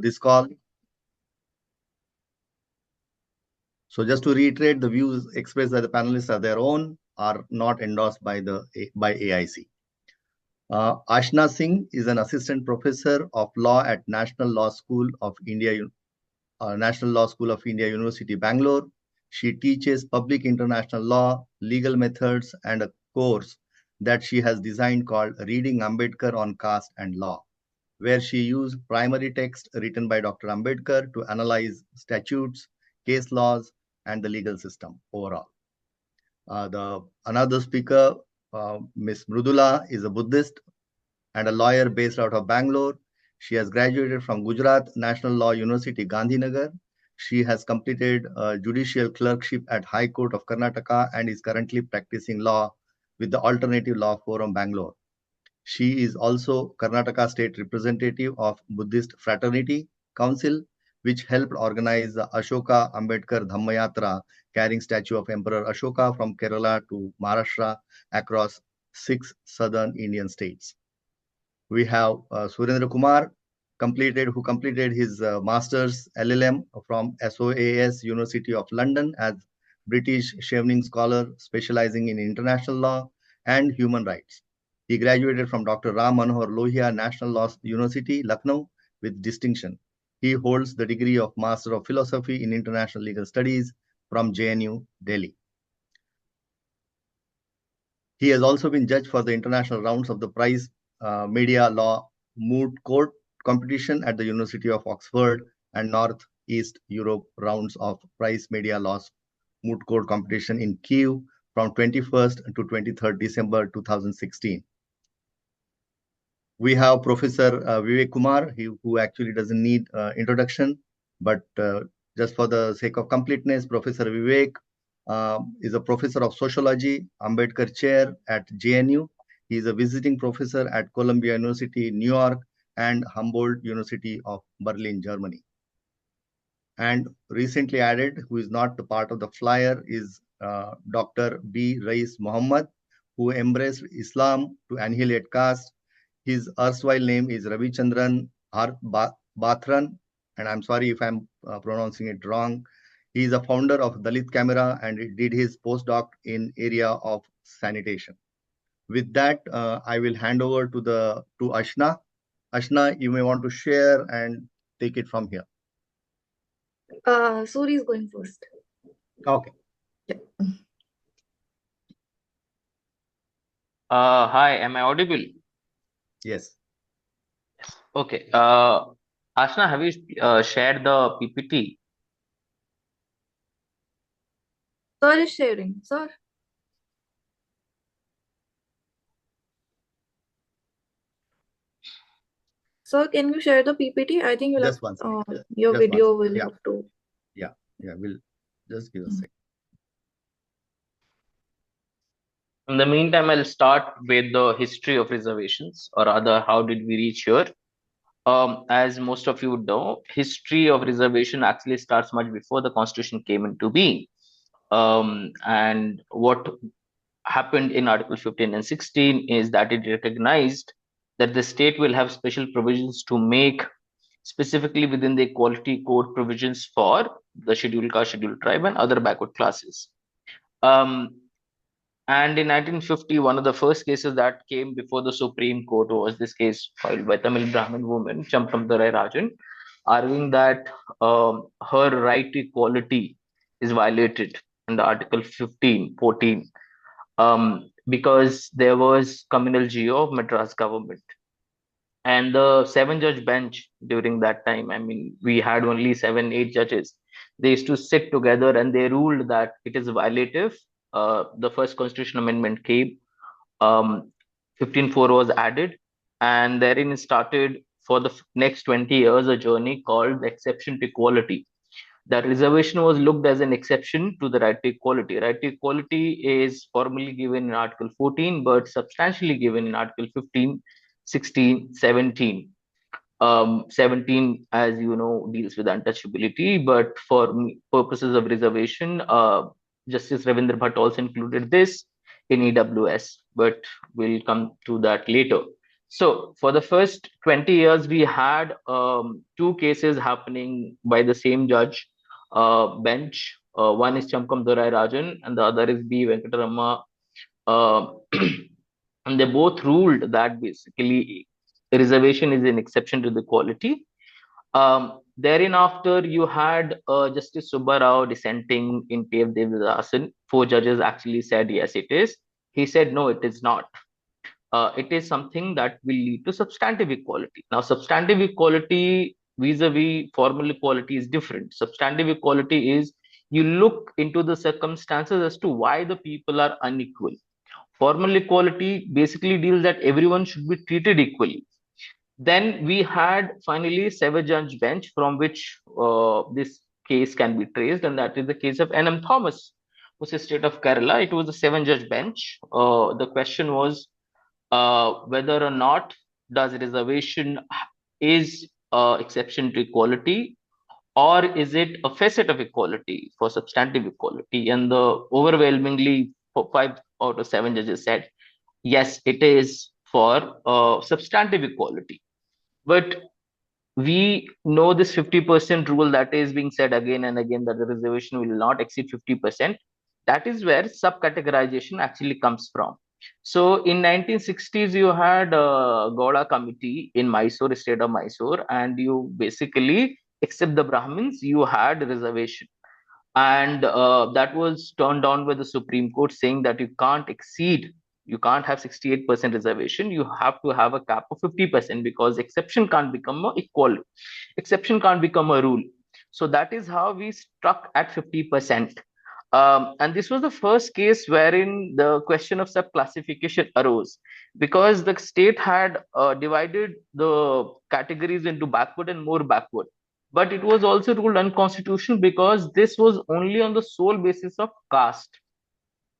this call. So just to reiterate, the views expressed by the panelists are their own, are not endorsed by AIC. Ashna Singh is an assistant professor of law at National Law School of India, University, Bangalore. She teaches public international law, legal methods, and a course that she has designed called Reading Ambedkar on Caste and Law, where she used primary text written by Dr. Ambedkar to analyze statutes, case laws, and the legal system overall. Another speaker, Ms. Mrudula, is a Buddhist and a lawyer based out of Bangalore. She has graduated from Gujarat National Law University, Gandhinagar. She has completed a judicial clerkship at High Court of Karnataka and is currently practicing law with the Alternative Law Forum, Bangalore. She is also Karnataka State Representative of Buddhist Fraternity Council, which helped organize the Ashoka Ambedkar Dhammayatra, carrying statue of Emperor Ashoka from Kerala to Maharashtra across 6 southern Indian states. We have Surendra Kumar, who completed his master's LLM from SOAS University of London as British Chevening scholar specializing in international law and human rights. He graduated from Dr. Ram Manohar Lohia National Law University, Lucknow, with distinction. He holds the degree of Master of Philosophy in International Legal Studies from JNU, Delhi. He has also been judged for the international rounds of the prize Media Law Moot Court competition at the University of Oxford and Northeast Europe rounds of Prize Media Laws Moot Court competition in Kyiv from 21st to 23rd December 2016. We have Professor Vivek Kumar, who actually doesn't need introduction, but just for the sake of completeness, Professor Vivek is a professor of Sociology, Ambedkar Chair at JNU. He is a visiting professor at Columbia University, New York, and Humboldt University of Berlin, Germany. And recently added, who is not the part of the flyer, is Dr. B. Rais Muhammad, who embraced Islam to annihilate caste. His erstwhile name is Ravichandran Bathran, and I'm sorry if I'm pronouncing it wrong. He is a founder of Dalit Camera and did his postdoc in area of sanitation. With that, I will hand over to Ashna. Ashna, you may want to share and take it from here. Suri is going first. Okay. Yeah. Hi, am I audible? Yes. Okay. Ashna, have you shared the PPT? Sir is sharing. Sir. Sir, can you share the PPT? I think you'll have, your Just video will have to. Yeah, we'll just give a second. In the meantime, I'll start with the history of reservations, or rather, how did we reach here? As most of you would know, history of reservation actually starts much before the Constitution came into being. And what happened in Article 15 and 16 is that it recognized that the state will have special provisions to make specifically within the equality code provisions for the scheduled caste, scheduled tribe, and other backward classes. And in 1950, one of the first cases that came before the Supreme Court was this case filed by Tamil Brahmin woman, Chamtamtarai Rajan, arguing that her right to equality is violated in the Article 15, 14, because there was communal geo of Madras government. And the 7-judge bench during that time, I mean, we had only 7, 8 judges. They used to sit together and they ruled that it is violative. The first constitutional amendment came, 15.4 was added, and therein started for the next 20 years a journey called the exception to equality. That reservation was looked as an exception to the right to equality. Right to equality is formally given in Article 14, but substantially given in Article 15, 16, 17. 17, as you know, deals with untouchability, but for purposes of reservation, Justice Ravindra Bhatt also included this in EWS, but we'll come to that later. So for the first 20 years, we had two cases happening by the same judge bench. One is Chamkam Dorai Rajan and the other is B. Venkatarama. Uh, and they both ruled that basically reservation is an exception to the equality. Therein after you had Justice Subba Rao dissenting in T.F. Devidasan. Four judges actually said yes, it is. He said no, it is not. It is something that will lead to substantive equality. Now, substantive equality vis-a-vis formal equality is different. Substantive equality is you look into the circumstances as to why the people are unequal. Formal equality basically deals that everyone should be treated equally. Then we had finally seven-judge bench from which this case can be traced, and that is the case of N.M. Thomas, who's the state of Kerala. It was a seven-judge bench. The question was whether or not does reservation is exception to equality, or is it a facet of equality for substantive equality? And the overwhelmingly 5 out of 7 judges said yes, it is for substantive equality. But we know this 50% rule that is being said again and again, that the reservation will not exceed 50%. That is where sub-categorization actually comes from. So in 1960s, you had a Gowda committee in Mysore, state of Mysore, and you basically, except the Brahmins, you had reservation. And that was turned down by the Supreme Court, saying that you can't have 68% reservation. You have to have a cap of 50% because exception can't become a equal. Exception can't become a rule. So that is how we struck at 50%. And this was the first case wherein the question of sub-classification arose, because the state had divided the categories into backward and more backward. But it was also ruled unconstitutional because this was only on the sole basis of caste,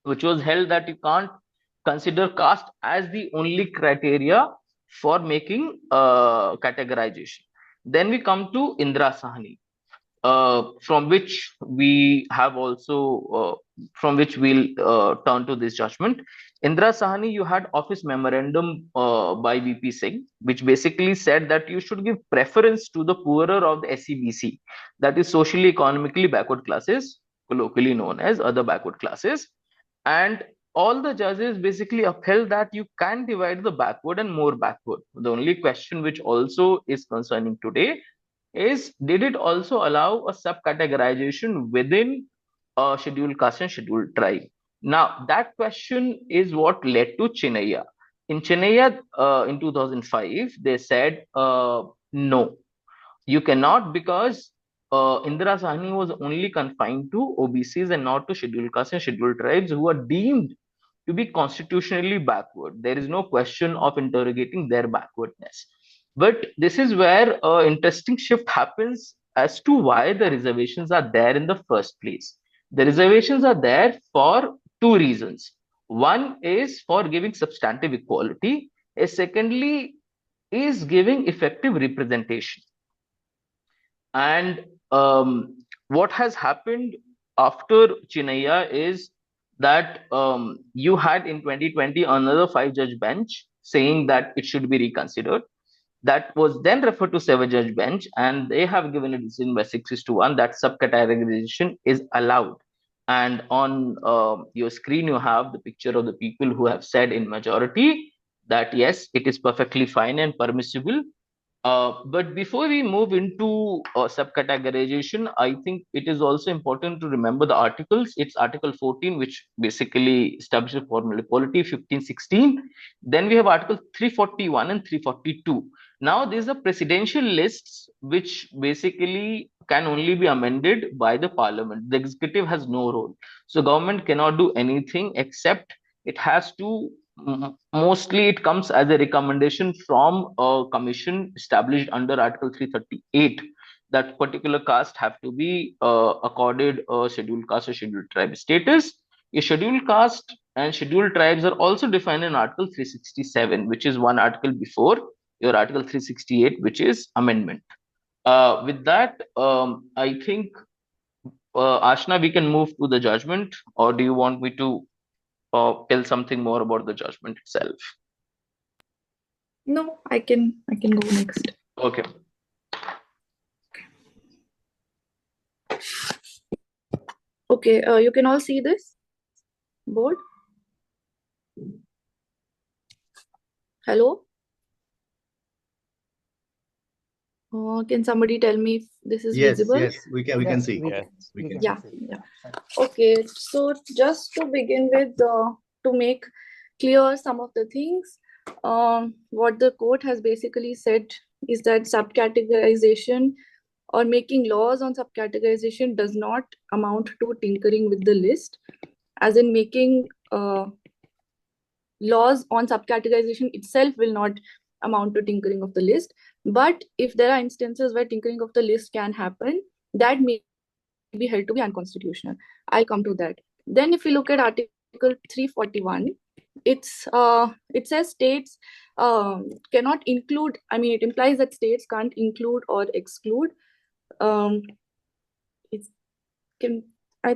which was held that you can't consider caste as the only criteria for making categorization. Then we come to Indra Sahni, from which we have also from which we'll turn to this judgment. Indra Sahni, you had office memorandum by VP Singh, which basically said that you should give preference to the poorer of the SEBC, that is socially economically backward classes, colloquially known as other backward classes. And all the judges basically upheld that you can divide the backward and more backward. The only question which also is concerning today is, did it also allow a sub-categorization within a scheduled caste and scheduled tribe? Now, that question is what led to Chinaya. In Chinaya, in 2005, they said, no, you cannot, because Indira Sahni was only confined to OBCs and not to scheduled castes and scheduled tribes who are deemed to be constitutionally backward. There is no question of interrogating their backwardness. But this is where an interesting shift happens as to why the reservations are there in the first place. The reservations are there for two reasons. One is for giving substantive equality. Secondly, is giving effective representation. And what has happened after Chinaya is that you had in 2020 another 5-judge bench saying that it should be reconsidered. That was then referred to 7-judge bench, and they have given a decision by 6:1 that sub-categorization is allowed. And on your screen, you have the picture of the people who have said in majority that yes, it is perfectly fine and permissible. But before we move into sub-categorization, I think it is also important to remember the articles. It's Article 14, which basically establishes formal equality, 1516. Then we have Article 341 and 342. Now, these are presidential lists, which basically can only be amended by the parliament. The executive has no role. So government cannot do anything except it has to mostly it comes as a recommendation from a commission established under Article 338 that particular caste have to be accorded a scheduled caste or scheduled tribe status. A scheduled caste and scheduled tribes are also defined in Article 367, which is one article before your Article 368, which is amendment. With that, I think, Ashna, we can move to the judgment, or do you want me to tell something more about the judgment itself? No, I can go next. Okay. Okay, you can all see this board. Hello. Can somebody tell me if this is visible? Yes, we can see. Yeah. Okay, so just to begin with, to make clear some of the things, what the court has basically said is that subcategorization or making laws on subcategorization does not amount to tinkering with the list, as in making laws on subcategorization itself will not amount to tinkering of the list. But if there are instances where tinkering of the list can happen, that may be held to be unconstitutional. I'll come to that. Then if you look at Article 341, it says states cannot include, I mean, it implies that states can't include or exclude. I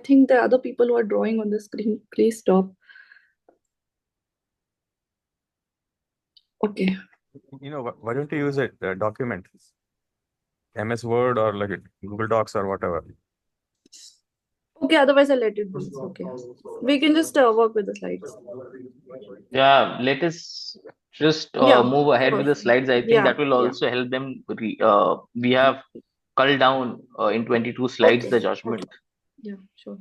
think the other people who are drawing on the screen, please stop. Okay. Why don't you use it, document, MS Word or like Google Docs or whatever? Okay, otherwise I'll let it be. Okay. We can just work with the slides. Yeah, let us just move ahead with the slides. I think that will also help them. We have culled down in 22 slides the judgment. Yeah, sure.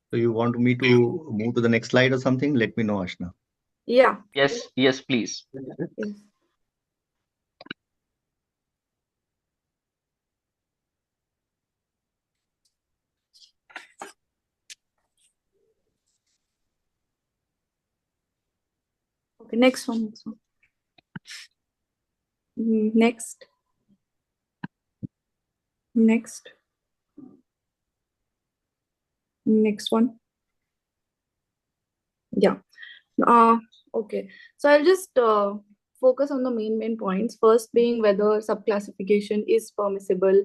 So you want me to move to the next slide or something? Let me know, Ashna. Yeah. Yes, please. Yes. Okay, next one. Next. Next one. Yeah. Okay. So I'll just focus on the main points. First being whether subclassification is permissible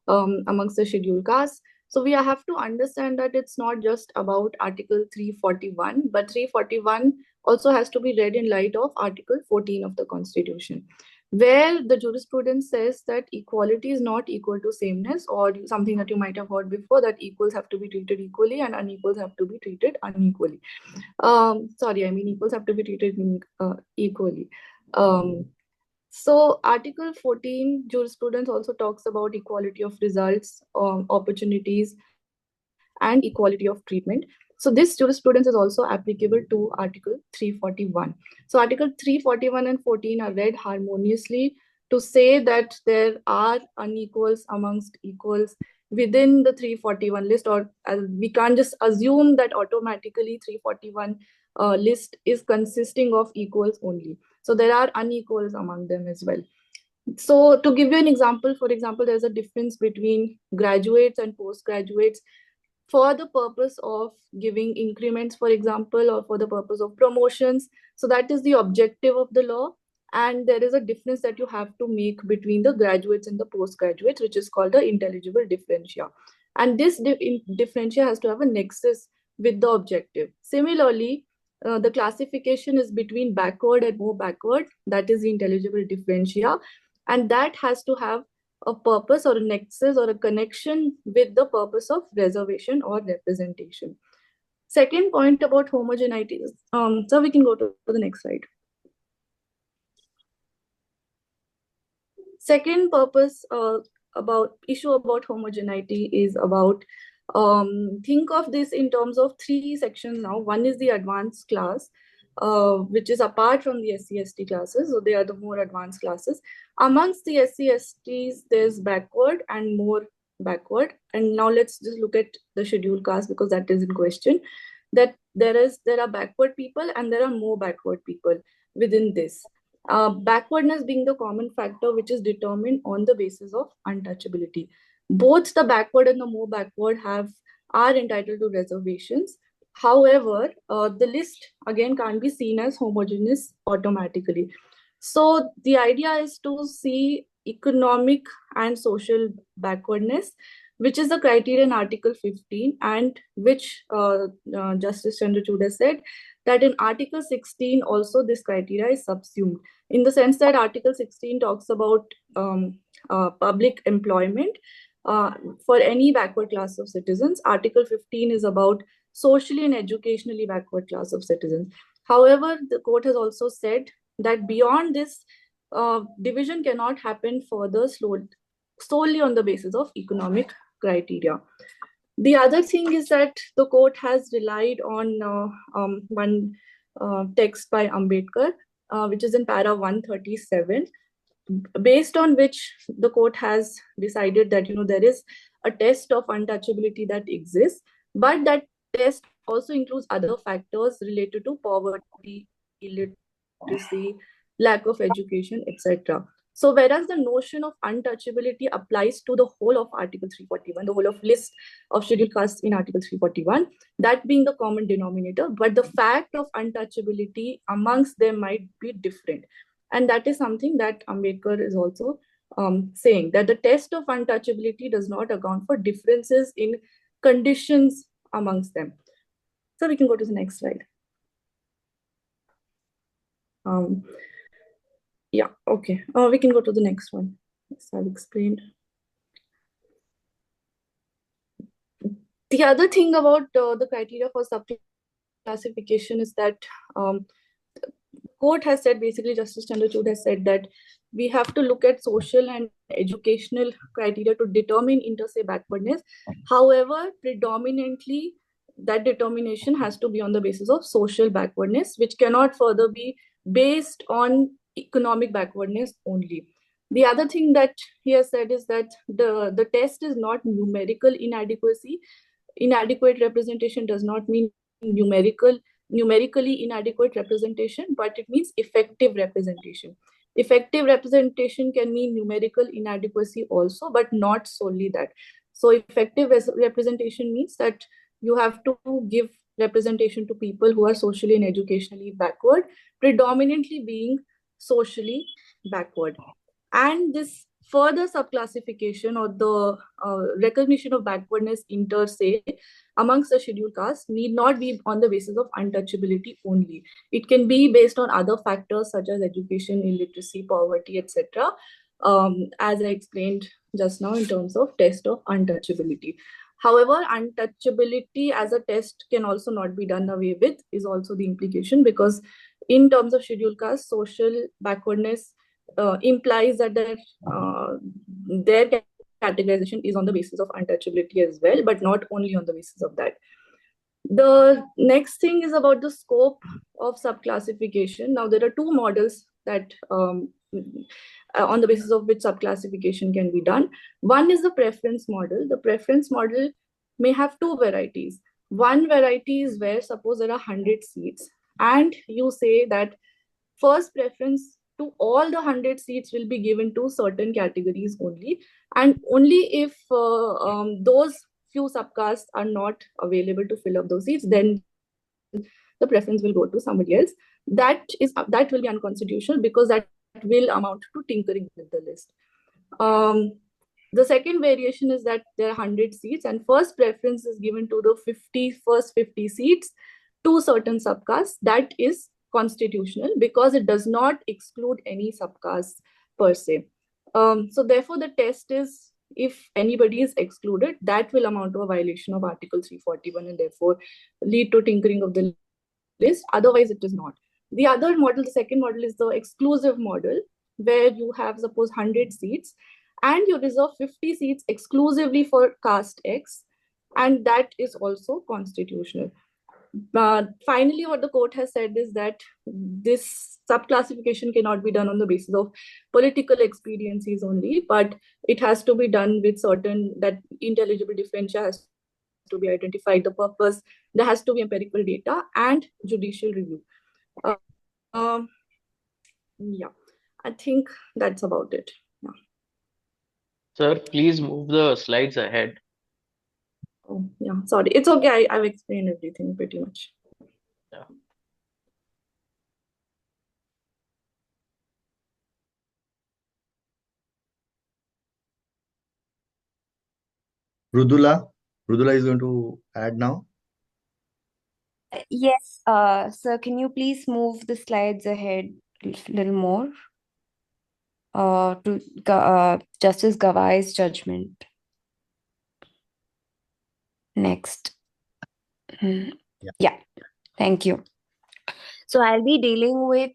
amongst the scheduled castes. So we have to understand that it's not just about Article 341, but 341 also has to be read in light of Article 14 of the Constitution, where the jurisprudence says that equality is not equal to sameness, or something that you might have heard before, that equals have to be treated equally and unequals have to be treated unequally. Equals have to be treated equally. So Article 14 jurisprudence also talks about equality of results, opportunities, and equality of treatment. So this jurisprudence is also applicable to Article 341. So Article 341 and 14 are read harmoniously to say that there are unequals amongst equals within the 341 list, or we can't just assume that automatically 341 list is consisting of equals only. So there are unequals among them as well. So to give you an example, for example, there's a difference between graduates and postgraduates for the purpose of giving increments, for example, or for the purpose of promotions. So that is the objective of the law. And there is a difference that you have to make between the graduates and the postgraduates, which is called the intelligible differentia. And this differentia has to have a nexus with the objective. Similarly, the classification is between backward and more backward. That is the intelligible differentia. And that has to have a purpose or a nexus or a connection with the purpose of reservation or representation. Second point about homogeneity. So we can go to the next slide. Second purpose about issue about homogeneity is about, think of this in terms of three sections now. One is the advanced class, which is apart from the SC/ST classes. So they are the more advanced classes. Amongst the SC/STs, there's backward and more backward. And now let's just look at the scheduled caste, because that is in question. That there are backward people and there are more backward people within this. Backwardness being the common factor which is determined on the basis of untouchability. Both the backward and the more backward are entitled to reservations. However, the list again can't be seen as homogeneous automatically. So the idea is to see economic and social backwardness, which is the criteria in Article 15, and which Justice Chandrachud said that in Article 16 also this criteria is subsumed, in the sense that Article 16 talks about public employment for any backward class of citizens. Article 15 is about socially and educationally backward class of citizens. However, the court has also said that beyond this, division cannot happen further solely on the basis of economic criteria. The other thing is that the court has relied on one text by Ambedkar, which is in para 137, based on which the court has decided that there is a test of untouchability that exists, but that test also includes other factors related to poverty, illiteracy, lack of education, etc. So whereas the notion of untouchability applies to the whole of Article 341, the whole of list of scheduled castes in Article 341, that being the common denominator, but the fact of untouchability amongst them might be different. And that is something that Ambedkar is also saying, that the test of untouchability does not account for differences in conditions amongst them. So we can go to the next slide. Yeah, okay. We can go to the next one. Yes, I've explained. The other thing about the criteria for subclassification is that court has said, basically Justice Chandrachud has said, that we have to look at social and educational criteria to determine inter-se backwardness. However, predominantly that determination has to be on the basis of social backwardness, which cannot further be based on economic backwardness only. The other thing that he has said is that the test is not numerical inadequacy. Inadequate representation does not mean numerically inadequate representation, but it means effective representation. Effective representation can mean numerical inadequacy also, but not solely that. So effective representation means that you have to give representation to people who are socially and educationally backward, predominantly being socially backward. And this further subclassification or the recognition of backwardness inter se amongst the scheduled castes need not be on the basis of untouchability only. It can be based on other factors such as education, illiteracy, poverty, etc. As I explained just now in terms of test of untouchability. However, untouchability as a test can also not be done away with, is also the implication, because in terms of scheduled caste, social backwardness implies that their categorization is on the basis of untouchability as well, but not only on the basis of that. The next thing is about the scope of subclassification. Now, there are two models that on the basis of which subclassification can be done. One is the preference model. The preference model may have two varieties. One variety is where, suppose there are 100 seats, and you say that first preference to all the 100 seats will be given to certain categories only, and only if those few subcastes are not available to fill up those seats, then the preference will go to somebody else. That will be unconstitutional, because that will amount to tinkering with the list. The second variation is that there are 100 seats and first preference is given to the first 50 seats to certain subcastes. That is constitutional because it does not exclude any subcaste per se. So therefore, the test is, if anybody is excluded, that will amount to a violation of Article 341 and therefore lead to tinkering of the list. Otherwise, it is not. The other model, the second model, is the exclusive model, where you have, suppose, 100 seats and you reserve 50 seats exclusively for caste X, and that is also constitutional. Finally, what the court has said is that this subclassification cannot be done on the basis of political expediencies only, but it has to be done with certain, that intelligible differentia has to be identified, the purpose, there has to be empirical data and judicial review. Yeah, I think that's about it. Yeah. Sir, please move the slides ahead. Oh, yeah, sorry. It's okay. I've explained everything pretty much. Yeah. Mrudula is going to add now. Yes, sir, can you please move the slides ahead a little more to Justice Gawai's judgment. Next. Yeah, thank you. So I'll be dealing with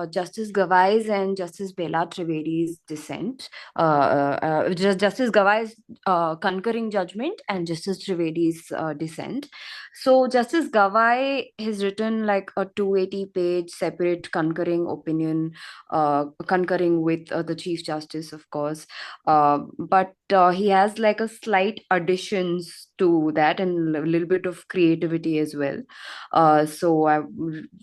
Justice Gawai's and Justice Bela Trivedi's dissent. Justice Gawai's concurring judgment and Justice Trivedi's dissent. So Justice Gawai has written like a 280-page separate concurring opinion, concurring with the Chief Justice, of course. But he has like a slight additions to that and a little bit of creativity as well. So I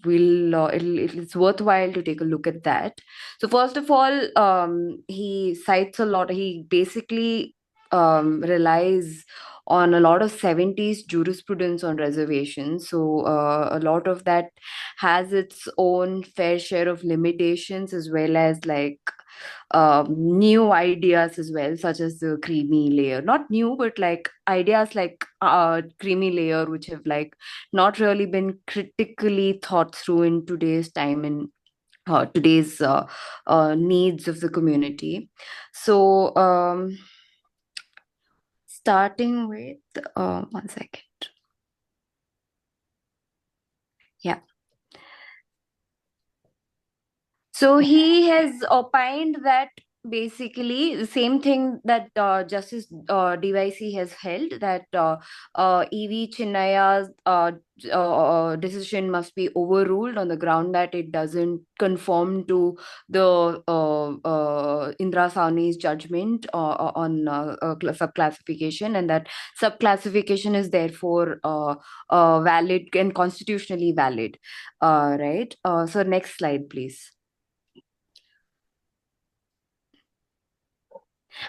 will it's worthwhile to take a look at that. So first of all, he cites a lot. He basically relies on a lot of 70s jurisprudence on reservations. So a lot of that has its own fair share of limitations as well as like new ideas as well, such as the creamy layer. Not new, but like ideas like creamy layer, which have like not really been critically thought through in today's time and today's needs of the community. So starting with 1 second. Yeah. So he has opined that basically the same thing that Justice DYC has held, that E.V. Chinnaya's decision must be overruled on the ground that it doesn't conform to the Indra Sawhney's judgment on subclassification, and that subclassification is therefore valid and constitutionally valid. Right. So next slide, please.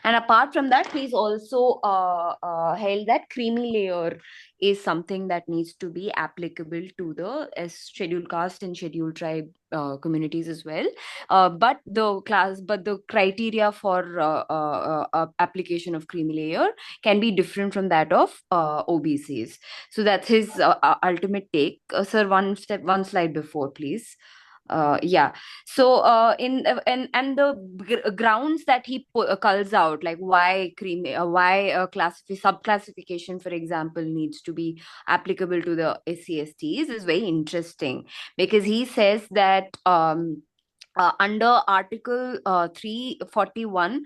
And apart from that, he's also held that creamy layer is something that needs to be applicable to the scheduled caste and scheduled tribe communities as well. But the criteria for application of creamy layer can be different from that of OBCs. So that's his ultimate take. Sir, one slide before, please. Yeah. So and the grounds that he culls out, like why subclassification, for example, needs to be applicable to the SCSTs is very interesting, because he says that under Article 341,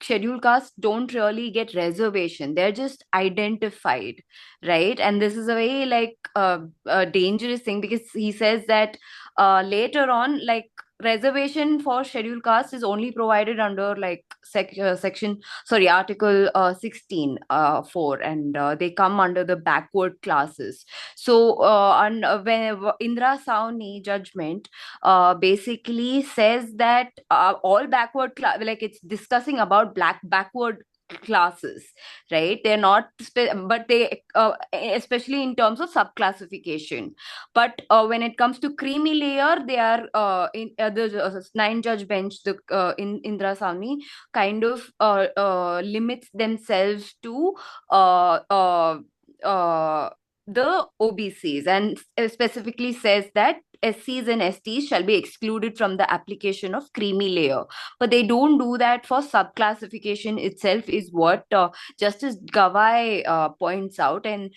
scheduled castes don't really get reservation. They're just identified, right? And this is a very like dangerous thing, because he says that later on, like reservation for scheduled caste is only provided under like Article 16 4, and they come under the backward classes. So when Indra Sawhney judgment basically says that all backward like it's discussing about backward classes, right? They're not but they especially in terms of subclassification. But when it comes to creamy layer, they are in the 9-judge bench, the in Indra Sawhney kind of limits themselves to uh, uh, the OBCs, and specifically says that SCs and STs shall be excluded from the application of creamy layer. But they don't do that for subclassification itself, is what Justice Gawai points out. And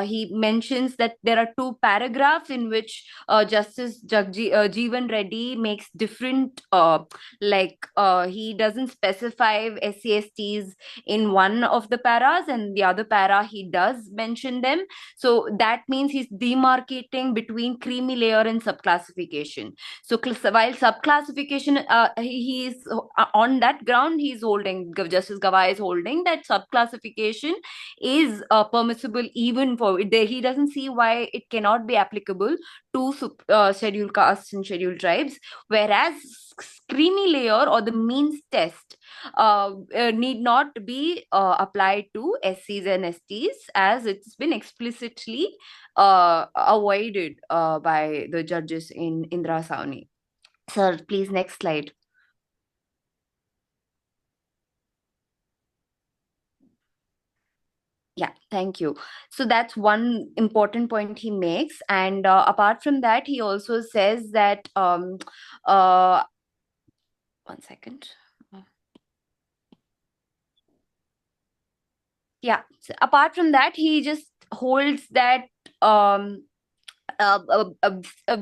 he mentions that there are 2 paragraphs in which Justice Jeevan Reddy makes different, he doesn't specify SCSTs in one of the paras, and the other para he does mention them. So that means he's demarcating between creamy layer and subclassification. So while subclassification, he's on that ground, he's holding, Justice Gawai is holding that subclassification is permissible even for he doesn't see why it cannot be applicable to scheduled castes and scheduled tribes, whereas creamy layer or the means test need not be applied to SCs and STs, as it's been explicitly avoided by the judges in Indra Sawhney. Sir, please, next slide. Yeah, thank you. So that's one important point he makes. And apart from that, he also says that, one second. Yeah, so apart from that, he just holds that um,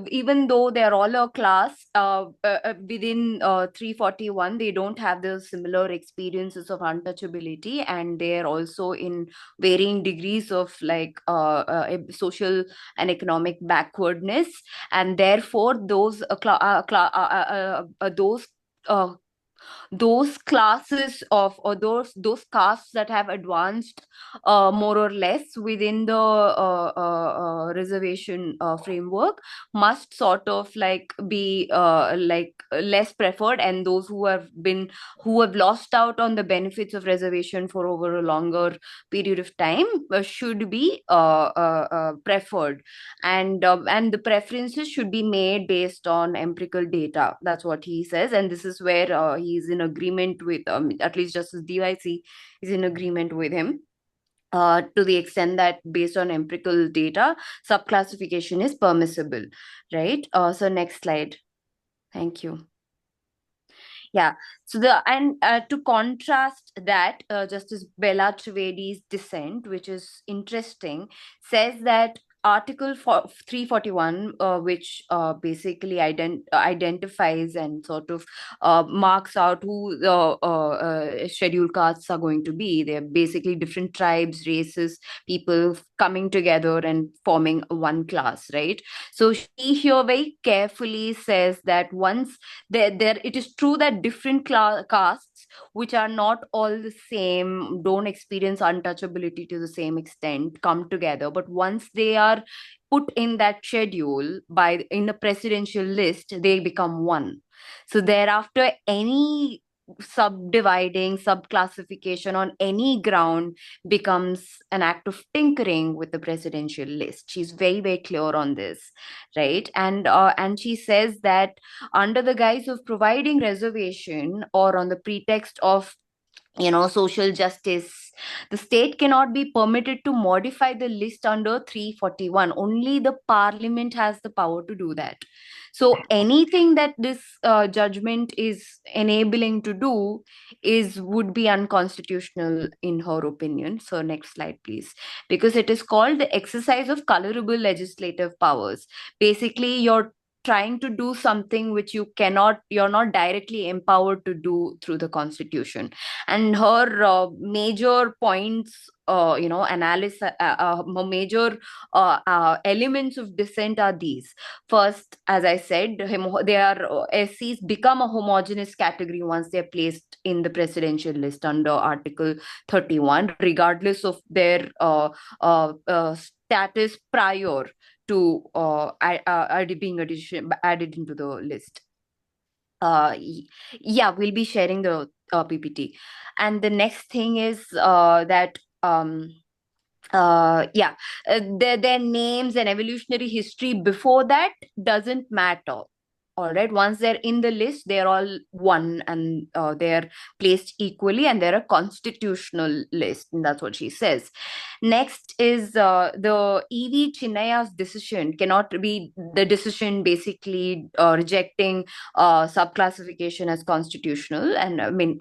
even though they're all a class within 341, they don't have the similar experiences of untouchability, and they're also in varying degrees of like social and economic backwardness, and therefore those classes of, or those castes that have advanced more or less within the reservation framework must sort of like be like less preferred, and those who have lost out on the benefits of reservation for over a longer period of time should be preferred, and the preferences should be made based on empirical data. That's what he says, and this is where he's in agreement with, at least Justice DYC is in agreement with him. To the extent that based on empirical data, subclassification is permissible, right? So next slide. Thank you. Yeah. So to contrast that, Justice Bella Trivedi's dissent, which is interesting, says that Article 341, which basically identifies and sort of marks out who the scheduled castes are going to be. They're basically different tribes, races, people coming together and forming one class, right? So she here very carefully says that once there it is true that different castes which are not all the same, don't experience untouchability to the same extent, come together, but once they are put in that schedule in a presidential list, they become one. So thereafter, any subclassification on any ground becomes an act of tinkering with the presidential list. She's very, very clear on this, right? And she says that under the guise of providing reservation, or on the pretext of social justice, the state cannot be permitted to modify the list under 341. Only the parliament has the power to do that. So anything that this judgment is enabling to do would be unconstitutional in her opinion. So next slide, please. Because it is called the exercise of colorable legislative powers. Basically, you're trying to do something which you're not directly empowered to do through the constitution. And her major points, analysis, major elements of dissent are these. First, as I said, SCs become a homogeneous category once they're placed in the presidential list under Article 31, regardless of their status prior to being added into the list. Yeah, we'll be sharing the PPT. And the next thing is that their names and evolutionary history before that doesn't matter. All right, once they're in the list, they're all one, and they're placed equally, and they're a constitutional list, and that's what she says. Next is the E.V. Chinnaya's decision cannot be the decision basically rejecting subclassification as constitutional, and I mean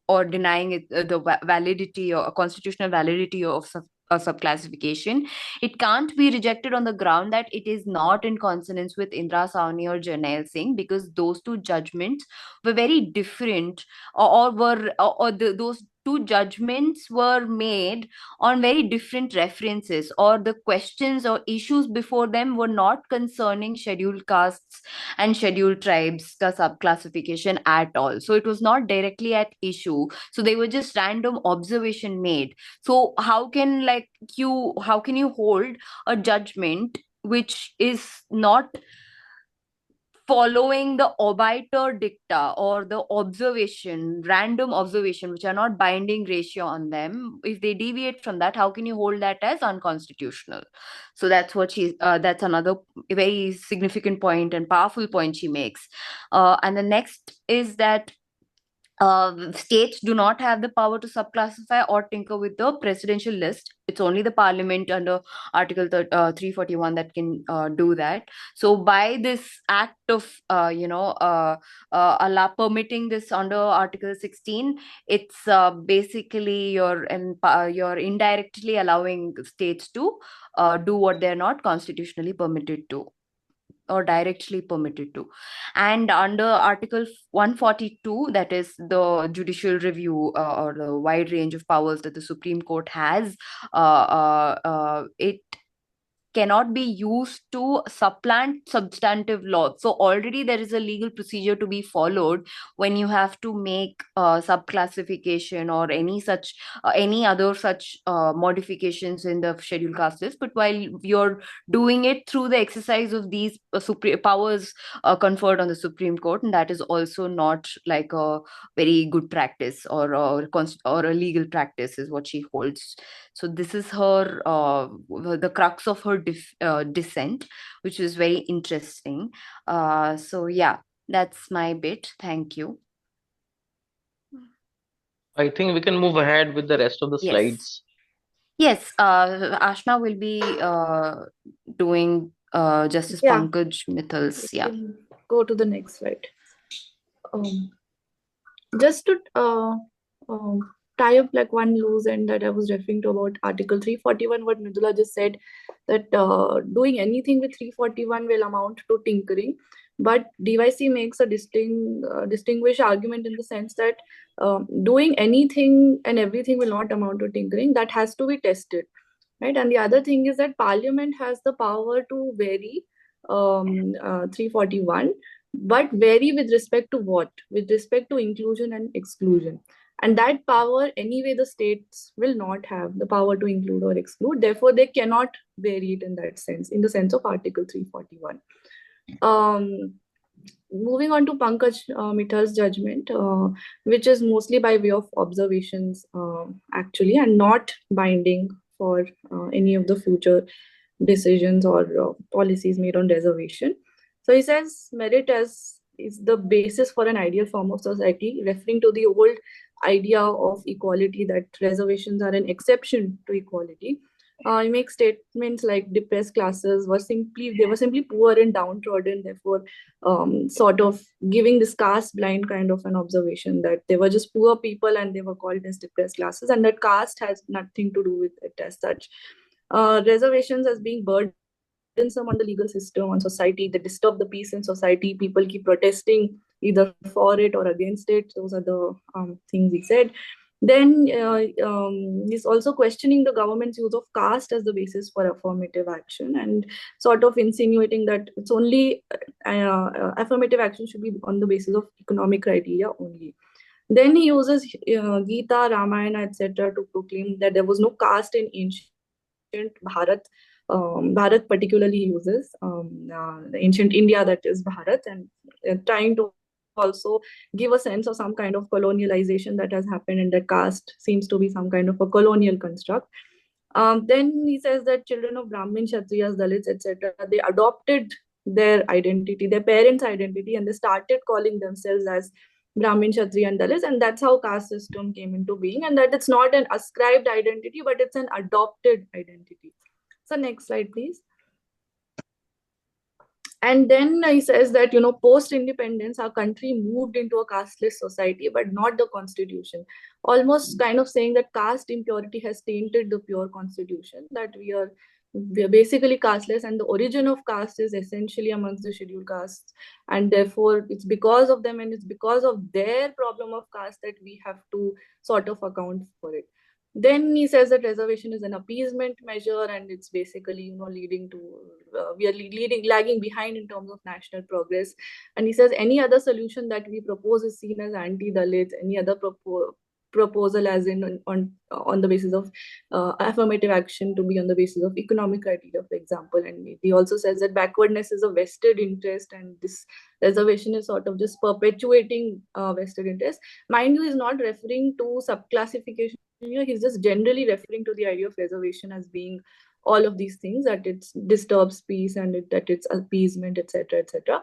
or denying it the validity or constitutional validity of subclassification. It can't be rejected on the ground that it is not in consonance with Indra Sawhney or Jawaharlal Singh, because those two judgments were very different, those two judgments were made on very different references, or the questions or issues before them were not concerning scheduled castes and scheduled tribes subclassification at all. So it was not directly at issue. So they were just random observation made. So how can you hold a judgment which is not following the obiter dicta or the random observation, which are not binding ratio on them? If they deviate from that, how can you hold that as unconstitutional? So that's what that's another very significant point and powerful point she makes. And the next is that States do not have the power to subclassify or tinker with the presidential list. It's only the parliament under Article 341 that can do that. So by this act of permitting this under Article 16, it's basically you're indirectly allowing states to do what they're not constitutionally permitted to, or directly permitted to. And under Article 142, that is the judicial review, or the wide range of powers that the Supreme Court has, it cannot be used to supplant substantive law. So already there is a legal procedure to be followed when you have to make subclassification or any other such modifications in the scheduled caste list. But while you're doing it through the exercise of these powers conferred on the Supreme Court, and that is also not like a very good practice, or a legal practice, is what she holds. So this is her the crux of her dissent, which is very interesting. So yeah, that's my bit. Thank you. I think we can move ahead with the rest of the Yes. slides. Yes, Ashna will be doing Justice Yeah. Pankaj Mittal's. We Yeah. can go to the next slide. Just to tie up like one loose end that I was referring to about Article 341, what Mrudula just said, that doing anything with 341 will amount to tinkering. But DYC makes a distinguished argument in the sense that doing anything and everything will not amount to tinkering. That has to be tested, right? And the other thing is that Parliament has the power to vary 341, but vary with respect to what? With respect to inclusion and exclusion. And that power, anyway, the states will not have the power to include or exclude. Therefore, they cannot vary it in that sense, in the sense of Article 341. Moving on to Pankaj Mittal's judgment, which is mostly by way of observations, actually, and not binding for any of the future decisions or policies made on reservation. So he says merit is the basis for an ideal form of society, referring to the old idea of equality, that reservations are an exception to equality. He makes statements like depressed classes were simply poor and downtrodden, therefore sort of giving this caste blind kind of an observation that they were just poor people and they were called as depressed classes, and that caste has nothing to do with it as such. Reservations as being burdensome on the legal system, on society, they disturb the peace in society. People keep protesting either for it or against it. Those are the things he said. Then he's also questioning the government's use of caste as the basis for affirmative action, and sort of insinuating that it's only affirmative action should be on the basis of economic criteria only. Then he uses Gita, Ramayana, etc. to proclaim that there was no caste in ancient Bharat. Bharat particularly uses the ancient India, that is Bharat, and trying to also give a sense of some kind of colonialization that has happened, and that caste seems to be some kind of a colonial construct. Then he says that children of Brahmin, Kshatriyas, Dalits, etc., they adopted their identity, their parents' identity, and they started calling themselves as Brahmin, Kshatriya, and Dalits, and that's how caste system came into being, and that it's not an ascribed identity, but it's an adopted identity. So next slide, please. And then he says that, post-independence, our country moved into a casteless society, but not the constitution. Almost kind of saying that caste impurity has tainted the pure constitution, that we are basically casteless, and the origin of caste is essentially amongst the scheduled castes. And therefore, it's because of them and it's because of their problem of caste that we have to sort of account for it. Then he says that reservation is an appeasement measure, and it's basically, leading to we are lagging behind in terms of national progress. And he says any other solution that we propose is seen as anti-Dalit. Any other proposal, as in on the basis of affirmative action, to be on the basis of economic criteria, for example. And he also says that backwardness is a vested interest, and this reservation is sort of just perpetuating vested interest. Mind you, he's not referring to subclassification here. He's just generally referring to the idea of reservation as being all of these things, that it disturbs peace and that it's appeasement, etc., etc.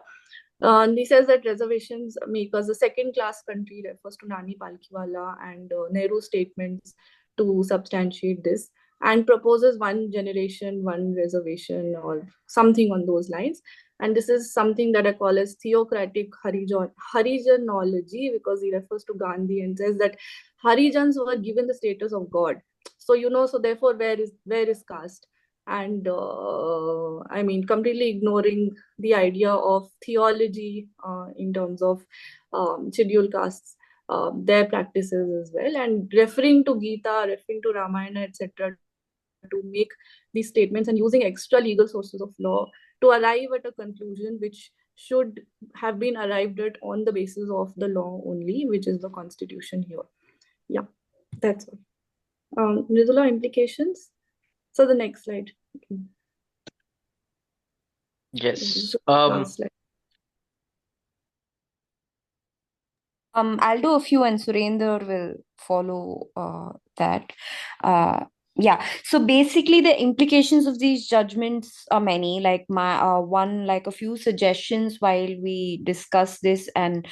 And he says that reservations make us a second-class country, refers to Nani Palkhiwala and Nehru statements to substantiate this, and proposes one generation, one reservation, or something on those lines. And this is something that I call as theocratic Harijanology, because he refers to Gandhi and says that Harijans were given the status of God. So, so therefore, where is caste? And I mean, completely ignoring the idea of theology in terms of scheduled castes, their practices as well, and referring to Gita, referring to Ramayana, etc., to make these statements and using extra legal sources of law to arrive at a conclusion which should have been arrived at on the basis of the law only, which is the constitution here. Yeah, that's all. Mrudula, implications? So the next slide. Yes. Last slide. I'll do a few and Surendra will follow that. Yeah, so basically the implications of these judgments are many. Like like a few suggestions while we discuss this and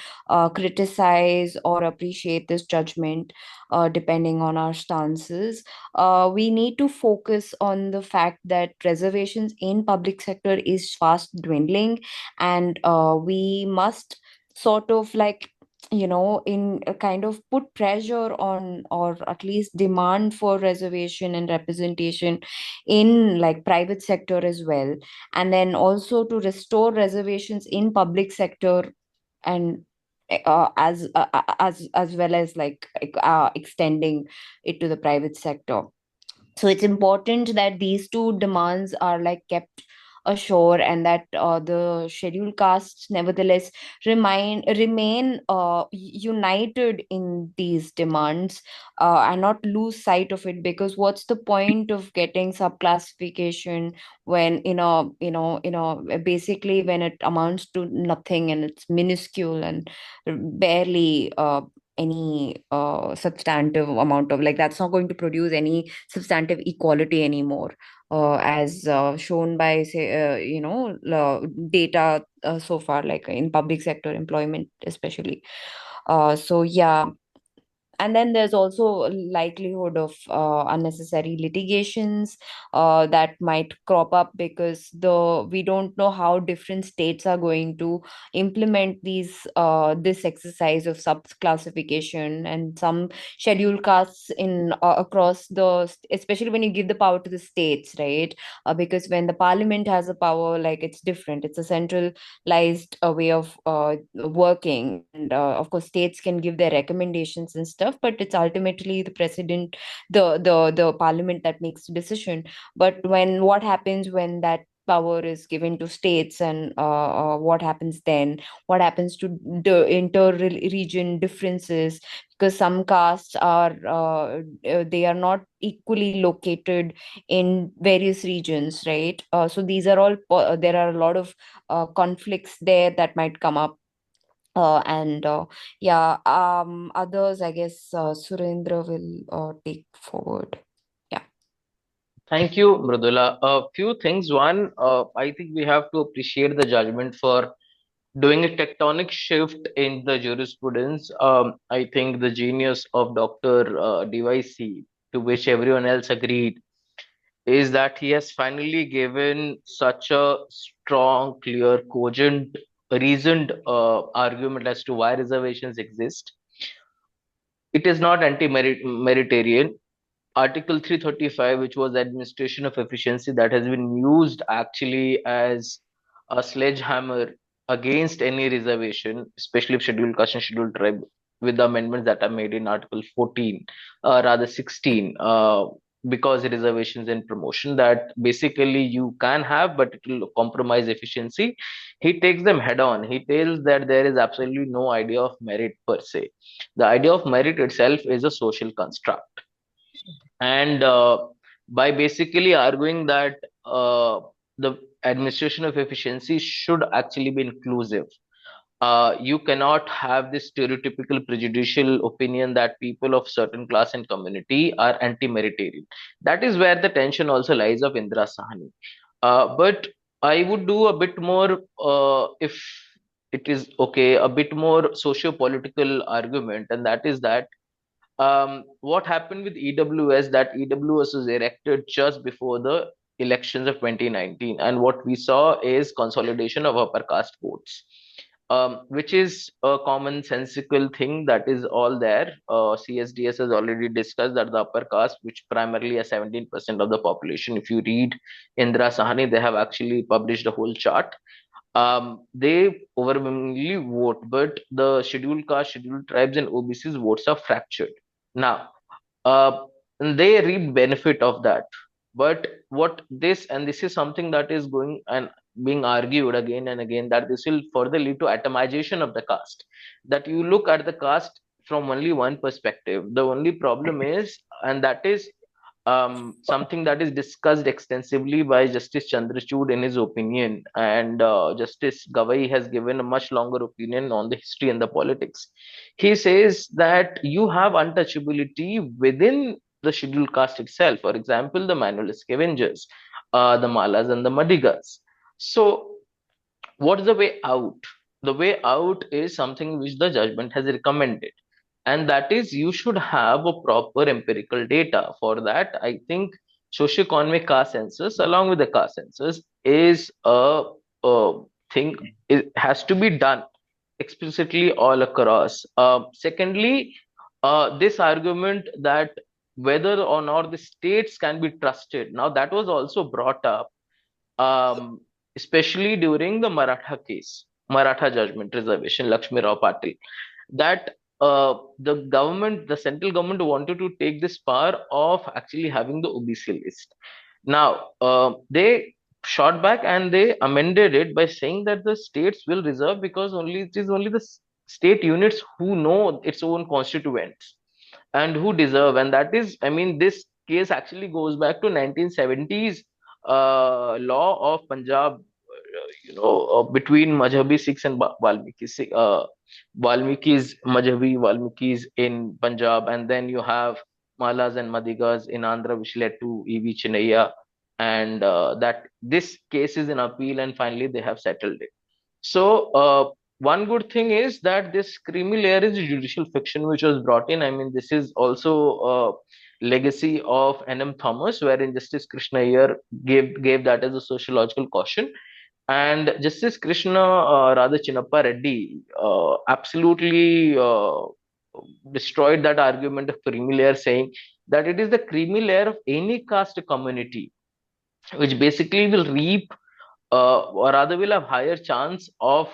criticize or appreciate this judgment, depending on our stances. We need to focus on the fact that reservations in public sector is fast dwindling, and we must sort of like in a kind of put pressure on, or at least demand for reservation and representation in like private sector as well, and then also to restore reservations in public sector, and as well as like extending it to the private sector. So it's important that these two demands are like kept ashore, and that the scheduled castes nevertheless remain united in these demands, and not lose sight of it, because what's the point of getting subclassification when basically when it amounts to nothing and it's minuscule and barely any substantive amount of, like, that's not going to produce any substantive equality anymore, as shown by, say, data so far, like in public sector employment especially. So yeah, and then there's also likelihood of unnecessary litigations that might crop up, because we don't know how different states are going to implement this exercise of sub classification, and some scheduled castes in across especially when you give the power to the states, right? Because when the parliament has a power, like, it's different, it's a centralized way of working, and of course states can give their recommendations and stuff, but it's ultimately the president, the parliament, that makes the decision. But what happens when that power is given to states, and what happens then? What happens to the inter-region differences? Because some castes they are not equally located in various regions, right? So these are all there are a lot of conflicts there that might come up. And yeah, others, I guess, Surendra will take forward. Yeah. Thank you, Mrudula. A few things. One, I think we have to appreciate the judgment for doing a tectonic shift in the jurisprudence. I think the genius of Dr. DYC, to which everyone else agreed, is that he has finally given such a strong, clear, cogent, reasoned argument as to why reservations exist. It is not anti-meritarian. Article 335, which was administration of efficiency, that has been used actually as a sledgehammer against any reservation, especially of scheduled caste and scheduled tribe, with the amendments that are made in Article 14, rather 16, because reservations and promotion that basically you can have, but it will compromise efficiency. He takes them head on. He tells that there is absolutely no idea of merit per se. The idea of merit itself is a social construct, and by basically arguing that the administration of efficiency should actually be inclusive. You cannot have this stereotypical prejudicial opinion that people of certain class and community are anti-meritarian. That is where the tension also lies of Indra Sahani. But I would do a bit more, if it is okay, a bit more socio-political argument, and that is that what happened with EWS, that EWS was erected just before the elections of 2019, and what we saw is consolidation of upper caste votes, which is a commonsensical thing that is all there. CSDS has already discussed that the upper caste, which primarily are 17% of the population, if you read Indra Sahani, they have actually published a whole chart. They overwhelmingly vote, but the scheduled caste, scheduled tribes, and OBCs votes are fractured. Now, uh, they reap benefit of that. But what this, and this is something that is going and being argued again and again, that this will further lead to atomization of the caste. That you look at the caste from only one perspective. The only problem is, and that is something that is discussed extensively by Justice Chandrachud in his opinion, and Justice Gavai has given a much longer opinion on the history and the politics. He says that you have untouchability within the scheduled caste itself. For example, the manual scavengers, the malas, and the madigas. So, what's the way out? The way out is something which the judgment has recommended, and that is you should have a proper empirical data. For that, I think socioeconomic caste census along with the caste census is a thing. It has to be done explicitly all across. Secondly, this argument that whether or not the states can be trusted, now that was also brought up, um, especially during the Maratha case, Maratha judgment reservation, Lakshmi Rao Patil, that the government, the central government wanted to take this power of actually having the OBC list. Now, they shot back and they amended it by saying that the states will reserve because only it is only the state units who know its own constituents and who deserve. And that is, I mean, this case actually goes back to 1970s law of Punjab, between Majhabi Sikhs and Valmiki. Valmiki's Majhabi, Valmiki's in Punjab, and then you have Malas and Madigas in Andhra, which led to E.V. Chinnaiya, and that this case is in appeal, and finally they have settled it. So, one good thing is that this creamy layer is a judicial fiction which was brought in. I mean, this is also a legacy of N.M. Thomas, wherein Justice Krishna Iyer gave that as a sociological caution. And Justice Krishna Radha Chinnappa Reddy absolutely destroyed that argument of creamy layer, saying that it is the creamy layer of any caste community which basically will reap or rather will have higher chance of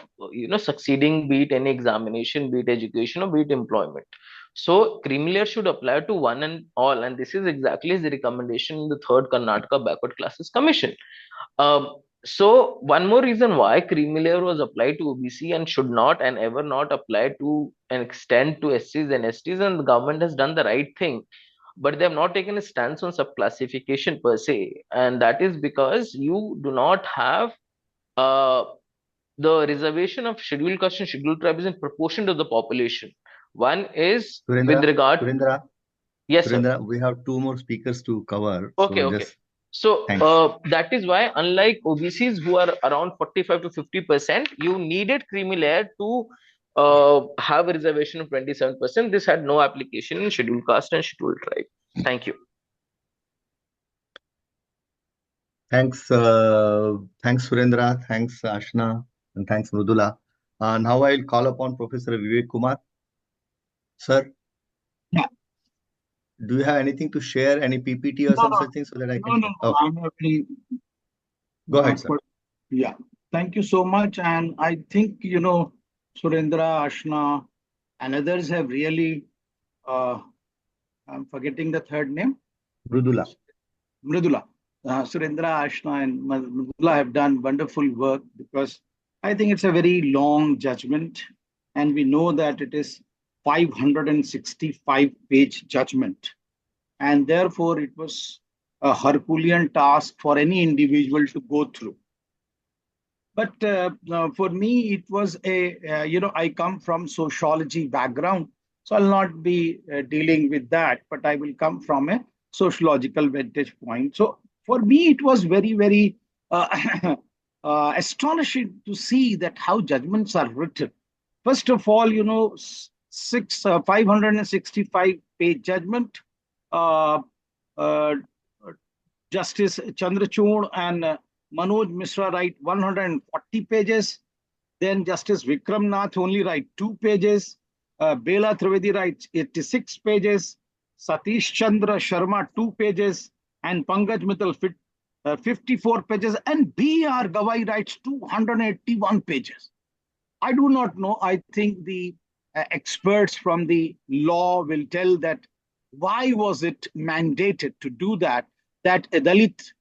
succeeding, be it any examination, be it education, or be it employment. So creamy layer should apply to one and all, and this is exactly the recommendation in the third Karnataka Backward Classes Commission. So one more reason why creamy layer was applied to OBC and should not and ever not apply to an extent to SCs and STs, and the government has done the right thing, but they have not taken a stance on subclassification per se, and that is because you do not have uh, the reservation of scheduled caste and scheduled tribe is in proportion to the population. One is with Surendra, regard, Surendra, yes, sir. Surendra, we have two more speakers to cover. Okay, So okay. just So thanks. that is why, unlike OBCs who are around 45 to 50%, you needed creamy layer to have a reservation of 27%. This had no application in scheduled caste and scheduled tribe. Thank you. Thanks, thanks Surendra, thanks Ashna, and thanks Mrudula. Now I'll call upon Professor Vivek Kumar. Sir, Yeah. do you have anything to share, any PPT or some such thing so that I can? No. Okay. I'm happy. Go ahead, sir. Yeah. Thank you so much. And I think, Surendra, Ashna, and others have really, I'm forgetting the third name. Mrudula. Surendra, Ashna, and Mrudula have done wonderful work, because I think it's a very long judgment. And we know that it is 565-page judgment. And therefore, it was a Herculean task for any individual to go through. But for me, it was I come from sociology background, so I'll not be dealing with that, but I will come from a sociological vantage point. So for me, it was very, very astonishing to see that how judgments are written. First of all, 565-page judgment. Uh, uh, Justice Chandrachud and Manoj Mishra write 140 pages. Then Justice Vikram Nath only write 2 pages. Bela Trivedi writes 86 pages. Satish Chandra Sharma 2 pages. And Pankaj Mittal 54 pages. And B.R. Gawai writes 281 pages. I do not know. I think the experts from the law will tell that why was it mandated to do that a Dalit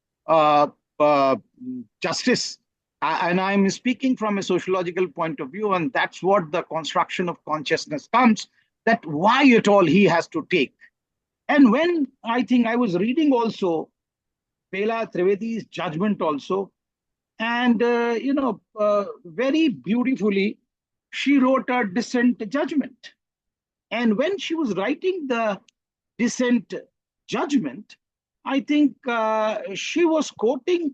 justice, and I'm speaking from a sociological point of view, and that's what the construction of consciousness comes, that why at all he has to take. And when I think I was reading also Bela Trivedi's judgment also, and very beautifully, she wrote a dissent judgment. And when she was writing the dissent judgment, I think she was quoting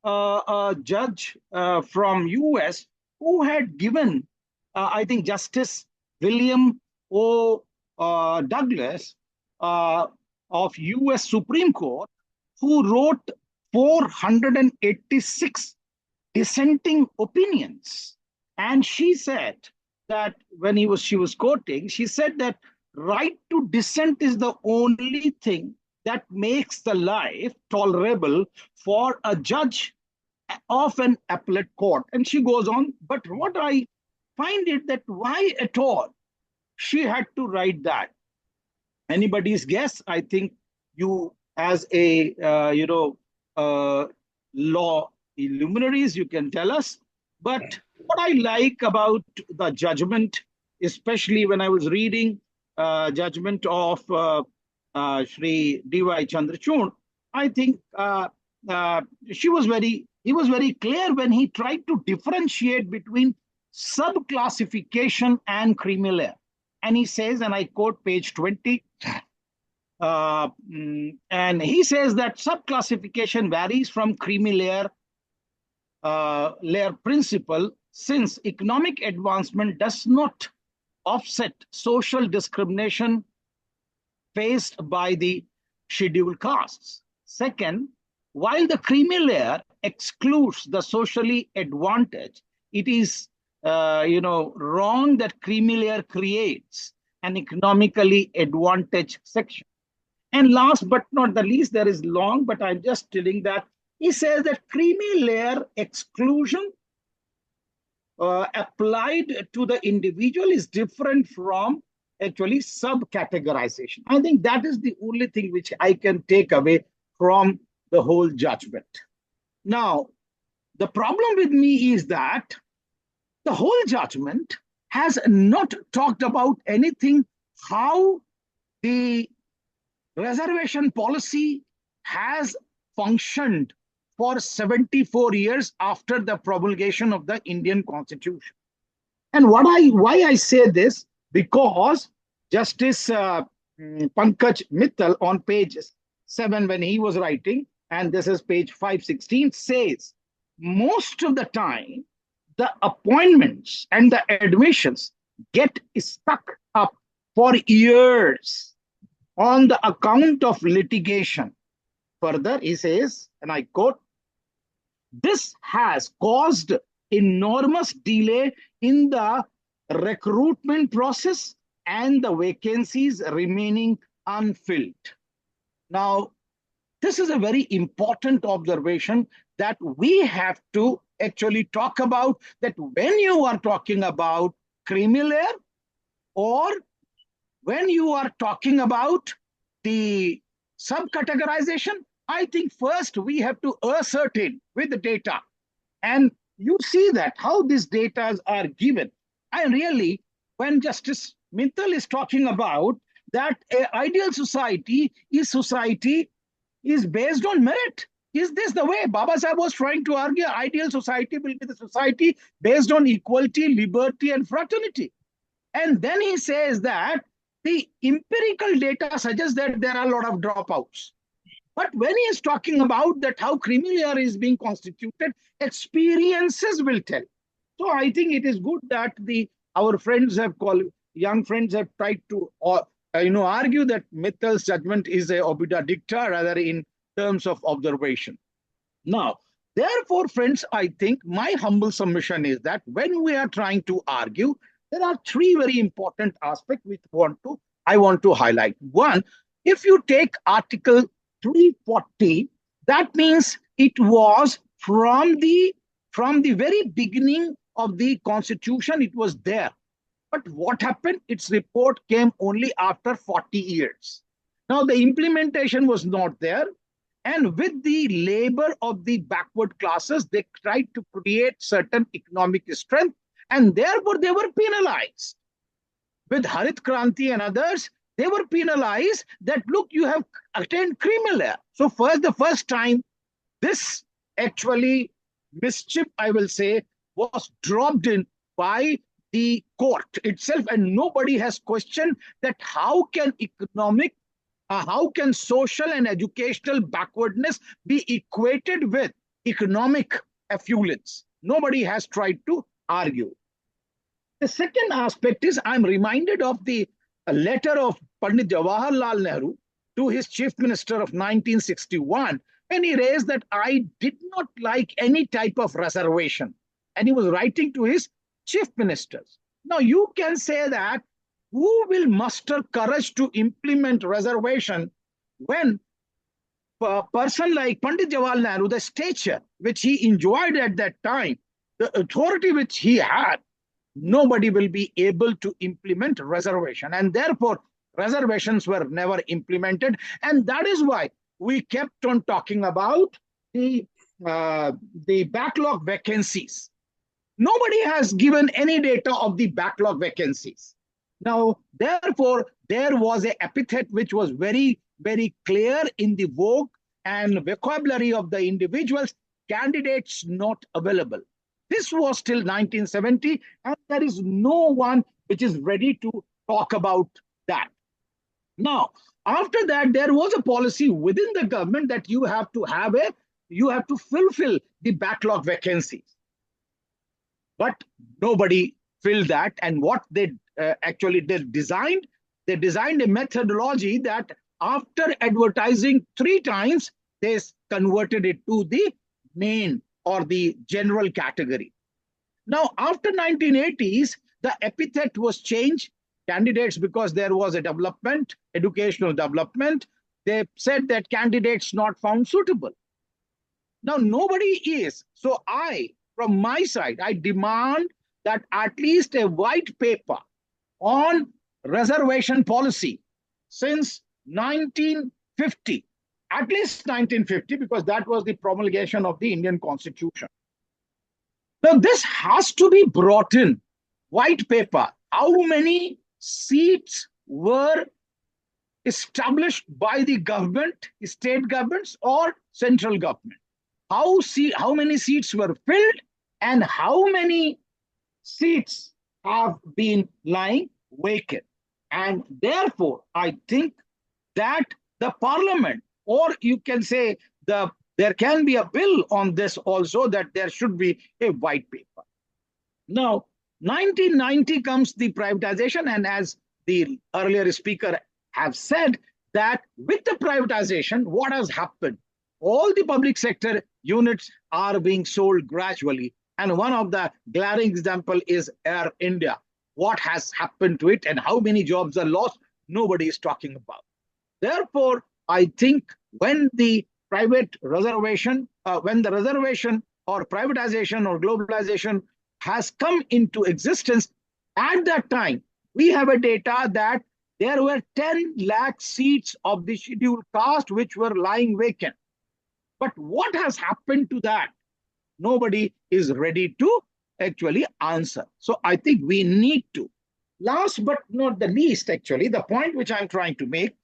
a judge from US who had given, I think, Justice William O. Douglas of US Supreme Court, who wrote 486 dissenting opinions. And she said that she was quoting, she said that right to dissent is the only thing that makes the life tolerable for a judge of an appellate court. And she goes on, but what I find it that why at all she had to write that? Anybody's guess? I think you, as a law luminaries, you can tell us. But what I like about the judgment, especially when I was reading judgment of Shri D.Y. Chandrachud, I think he was very clear when he tried to differentiate between sub-classification and creamy layer. And he says, and I quote page 20, and he says that sub-classification varies from creamy layer principle, since economic advancement does not offset social discrimination faced by the scheduled castes. Second, while the creamy layer excludes the socially advantaged, it is wrong that creamy layer creates an economically advantaged section. And last but not the least, there is long, but I'm just telling that he says that creamy layer exclusion applied to the individual is different from actually sub-categorization. I think that is the only thing which I can take away from the whole judgment. Now, the problem with me is that the whole judgment has not talked about anything, how the reservation policy has functioned for 74 years after the promulgation of the Indian Constitution. And why I say this, because Justice Pankaj Mittal on page 7, when he was writing, and this is page 516, says most of the time the appointments and the admissions get stuck up for years on the account of litigation. Further, he says, and I quote, this has caused enormous delay in the recruitment process and the vacancies remaining unfilled. Now, this is a very important observation that we have to actually talk about, that when you are talking about creamy layer or when you are talking about the sub-categorization, I think first we have to ascertain with the data. And you see that how these data are given. And really, when Justice Mittal is talking about that an ideal society is based on merit. Is this the way Baba Sahib was trying to argue? Ideal society will be the society based on equality, liberty, and fraternity. And then he says that the empirical data suggests that there are a lot of dropouts. But when he is talking about that how creamy layer is being constituted, experiences will tell. So I think it is good that our friends have called, young friends have tried to argue that Mittal's judgment is a obita dicta rather in terms of observation. Now, therefore, friends, I think my humble submission is that when we are trying to argue, there are three very important aspects which I want to highlight. One, if you take Article 340, that means it was from the very beginning of the Constitution, it was there. But what happened? Its report came only after 40 years. Now, the implementation was not there. And with the labor of the backward classes, they tried to create certain economic strength, and therefore they were penalized. With Harit Kranti and others, they were penalized that, look, you have attained creamy layer. So the first time, this actually mischief, I will say, was dropped in by the court itself, and nobody has questioned that how can social and educational backwardness be equated with economic affluence? Nobody has tried to argue. The second aspect is I'm reminded of the letter of Pandit Jawaharlal Nehru to his chief minister of 1961, when he raised that I did not like any type of reservation. And he was writing to his chief ministers. Now you can say that who will muster courage to implement reservation when a person like Pandit Jawaharlal Nehru, the stature which he enjoyed at that time, the authority which he had, nobody will be able to implement reservation. And therefore, reservations were never implemented. And that is why we kept on talking about the backlog vacancies. Nobody has given any data of the backlog vacancies. Now, therefore, there was an epithet which was very, very clear in the vogue and vocabulary of the individuals, candidates not available. This was till 1970, and there is no one which is ready to talk about that. Now, after that, there was a policy within the government that you have to fulfill the backlog vacancies. But nobody filled that. And what they designed a methodology that after advertising 3 times, they converted it to the main or the general category. Now, after 1980s, the epithet was changed. Candidates, because there was a development, educational development, they said that candidates not found suitable. Now, nobody is. So from my side, I demand that at least a white paper on reservation policy since 1950, at least 1950, because that was the promulgation of the Indian Constitution. Now, this has to be brought in, white paper. How many seats were established by the government, state governments or central government? How many seats were filled and how many seats have been lying vacant? And therefore, I think that the parliament, or you can say there can be a bill on this also, that there should be a white paper. Now, 1990 comes the privatization, and as the earlier speaker have said, that with the privatization, what has happened? All the public sector units are being sold gradually. And one of the glaring example is Air India. What has happened to it and how many jobs are lost? Nobody is talking about. Therefore, I think when the reservation or privatization or globalization has come into existence, at that time, we have a data that there were 10 lakh seats of the scheduled caste which were lying vacant. But what has happened to that? Nobody is ready to actually answer. So I think we need to. Last but not the least, actually, the point which I'm trying to make,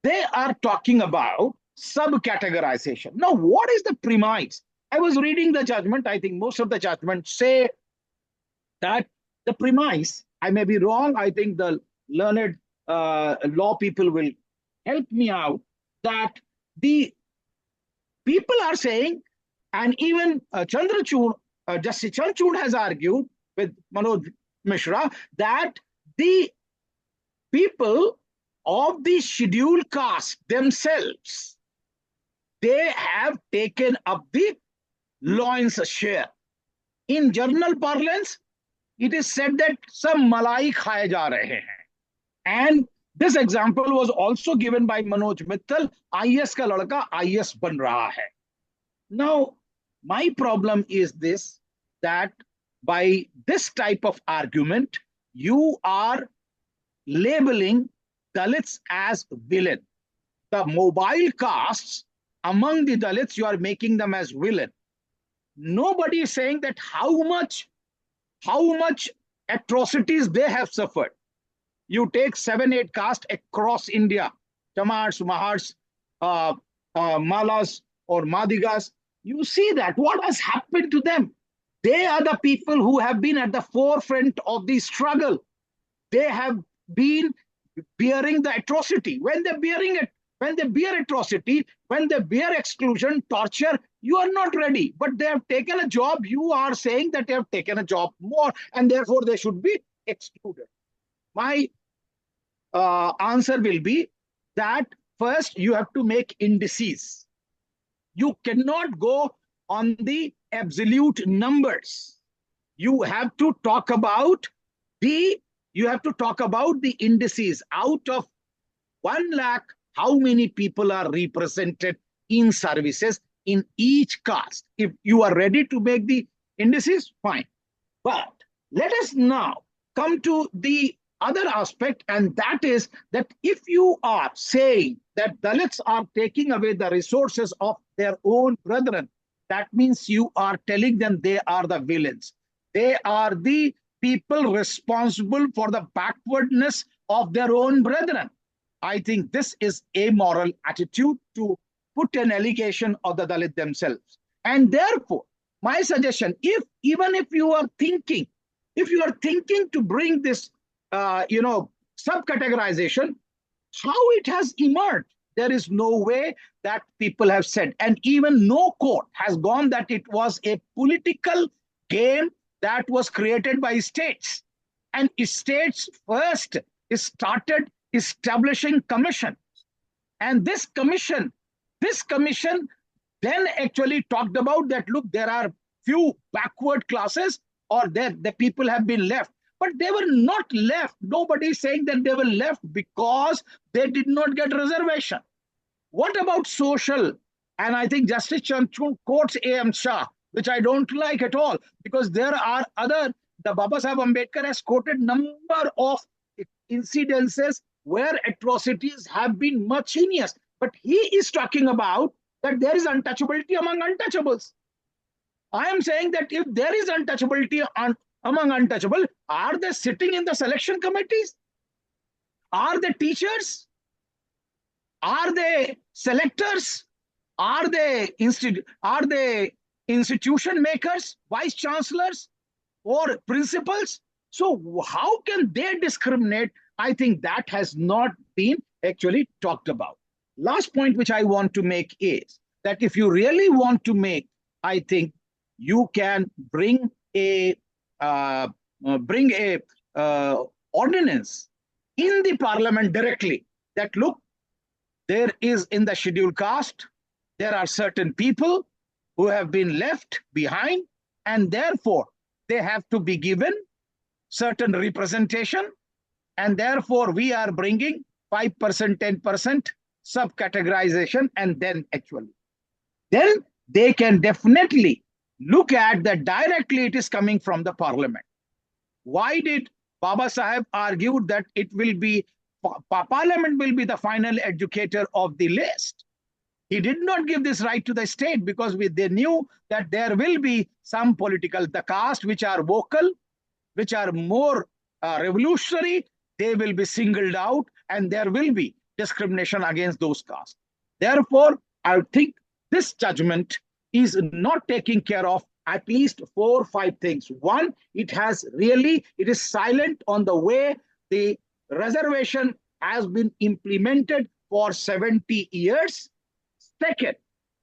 they are talking about sub-categorization. Now, what is the premise? I was reading the judgment. I think most of the judgments say that the premise, I may be wrong, I think the learned law people will help me out, that the people are saying, and even Chandrachud, Justice Chandrachud has argued with Manoj Mishra that the people of the scheduled caste themselves, they have taken up the lion's share. In journal parlance, it is said that some malai khaye ja rahe hain. And this example was also given by Manoj Mittal, IS ka ladka IS ban raha hai. Now, my problem is this, that by this type of argument, you are labeling Dalits as villain. The mobile castes among the Dalits, you are making them as villain. Nobody is saying that how much atrocities they have suffered. You take 7-8 castes across India, Chamars, Mahars, Malas or Madigas, you see that what has happened to them. They are the people who have been at the forefront of the struggle. They have been bearing the atrocity. When they bear atrocity, when they bear exclusion, torture, you are not ready. But they have taken a job. You are saying that they have taken a job more, and therefore they should be excluded. My answer will be that first you have to make indices. You cannot go on the absolute numbers. You have to talk about the indices. Out of 1 lakh, how many people are represented in services in each caste? If you are ready to make the indices, fine. But let us now come to the other aspect, and that is that if you are saying that Dalits are taking away the resources of their own brethren, that means you are telling them they are the villains. They are the people responsible for the backwardness of their own brethren. I think this is a moral attitude to put an allegation of the Dalit themselves. And therefore, my suggestion, even if you are thinking to bring this sub-categorization, how it has emerged, there is no way that people have said, and even no court has gone that it was a political game that was created by states. And states first started establishing commission. And this commission then actually talked about that, look, there are few backward classes, or the people have been left. But they were not left. Nobody is saying that they were left because they did not get reservation. What about social? And I think Justice Chandrachud quotes A.M. Shah, which I don't like at all, because there are the Baba Saheb Ambedkar has quoted number of incidences where atrocities have been much heinous. But he is talking about that there is untouchability among untouchables. I am saying that if there is untouchability among untouchable, are they sitting in the selection committees? Are they teachers? Are they selectors? Are they institution makers, vice chancellors, or principals? So how can they discriminate? I think that has not been actually talked about. Last point which I want to make is that if you really want to make, I think you can bring a ordinance in the parliament directly that, look, there is in the scheduled caste, there are certain people who have been left behind, and therefore they have to be given certain representation, and therefore we are bringing 5%, 10% sub-categorization, and then they can definitely look at that directly it is coming from the parliament. Why did Baba Saheb argue that it will be, parliament will be the final educator of the list? He did not give this right to the state because they knew that there will be some the caste which are vocal, which are more revolutionary, they will be singled out, and there will be discrimination against those castes. Therefore, I think this judgment is not taking care of at least 4 or 5 things. One, it is silent on the way the reservation has been implemented for 70 years. Second,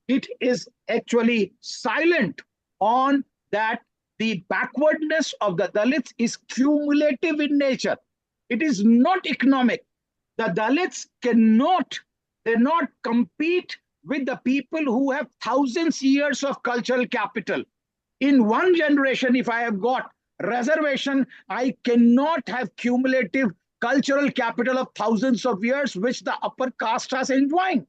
it is actually silent on that the backwardness of the Dalits is cumulative in nature. It is not economic. The Dalits cannot compete with the people who have thousands years of cultural capital. In one generation, if I have got reservation, I cannot have cumulative cultural capital of thousands of years, which the upper caste has enjoying.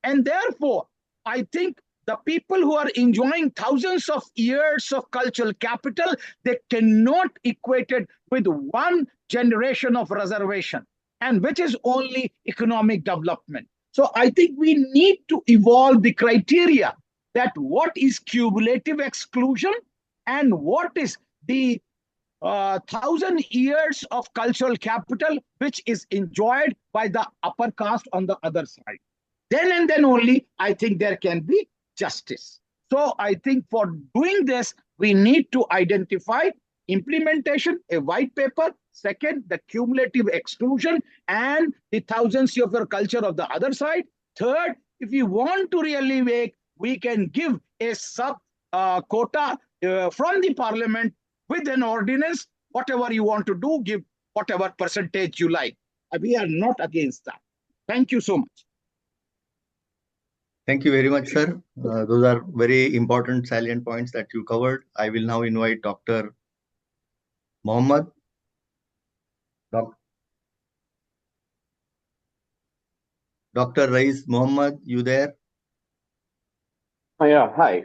And therefore, I think the people who are enjoying thousands of years of cultural capital, they cannot equate it with one generation of reservation, and which is only economic development. So I think we need to evolve the criteria that what is cumulative exclusion and what is the 1,000 years of cultural capital which is enjoyed by the upper caste on the other side. Then and then only I think there can be justice. So I think for doing this, we need to identify implementation, a white paper, second, the cumulative exclusion and the thousands of your culture of the other side. Third, if you want to really make, we can give a sub quota from the parliament with an ordinance, whatever you want to do, give whatever percentage you like. We are not against that. Thank you so much. Thank you very much, sir. Those are very important salient points that you covered. I will now invite Dr. Mohammed. Dr. Rais Mohammed, you there? Yeah, hi.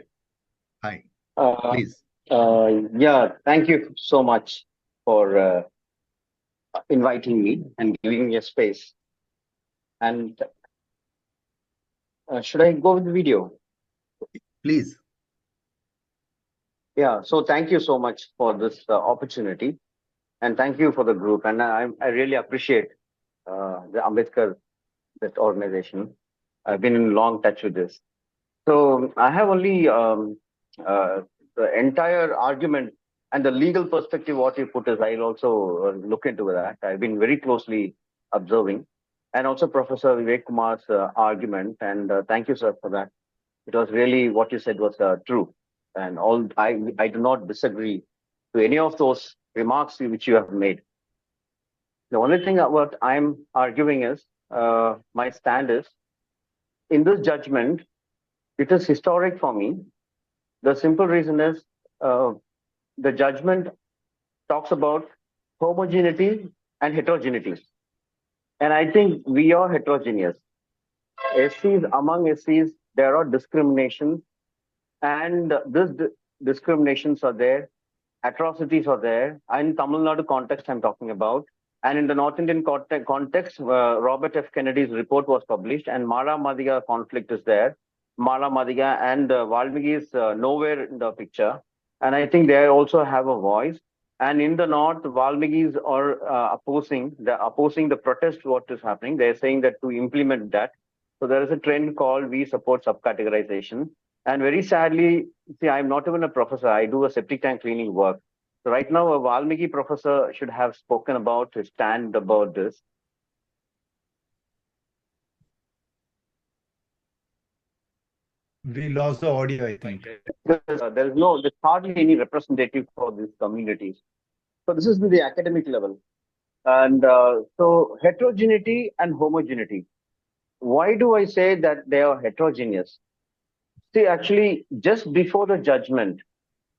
Hi, Uh, please. yeah, thank you so much for inviting me and giving me a space. And should I go with the video? Please. Yeah, so thank you so much for this opportunity. And thank you for the group. And I really appreciate the Ambedkar, that organization. I've been in long touch with this. So I have only the entire argument and the legal perspective what you put is I'll also look into that. I've been very closely observing, and also Professor Vivek Kumar's argument. And thank you, sir, for that. It was really what you said was true, and all I do not disagree to any of those remarks which you have made. The only thing what I'm arguing is my stand is in this judgment. It is historic for me. The simple reason is the judgment talks about homogeneity and heterogeneity. And I think we are heterogeneous. SCs, among SCs, there are discriminations, and these discriminations are there, atrocities are there. In Tamil Nadu context, I'm talking about. And in the North Indian context, Robert F. Kennedy's report was published, and Mara Madiga conflict is there. Mala Madiga and Valmiki is nowhere in the picture. And I think they also have a voice. And in the North, Valmikis are opposing the protest, what is happening. They're saying that to implement that. So there is a trend called We Support Sub-categorization. And very sadly, see, I'm not even a professor. I do a septic tank cleaning work. So right now, a Valmiki professor should have spoken about his stand about this. We lost the audio, I think. There's hardly any representative for these communities. So this is the academic level. And so heterogeneity and homogeneity. Why do I say that they are heterogeneous? See, actually, just before the judgment,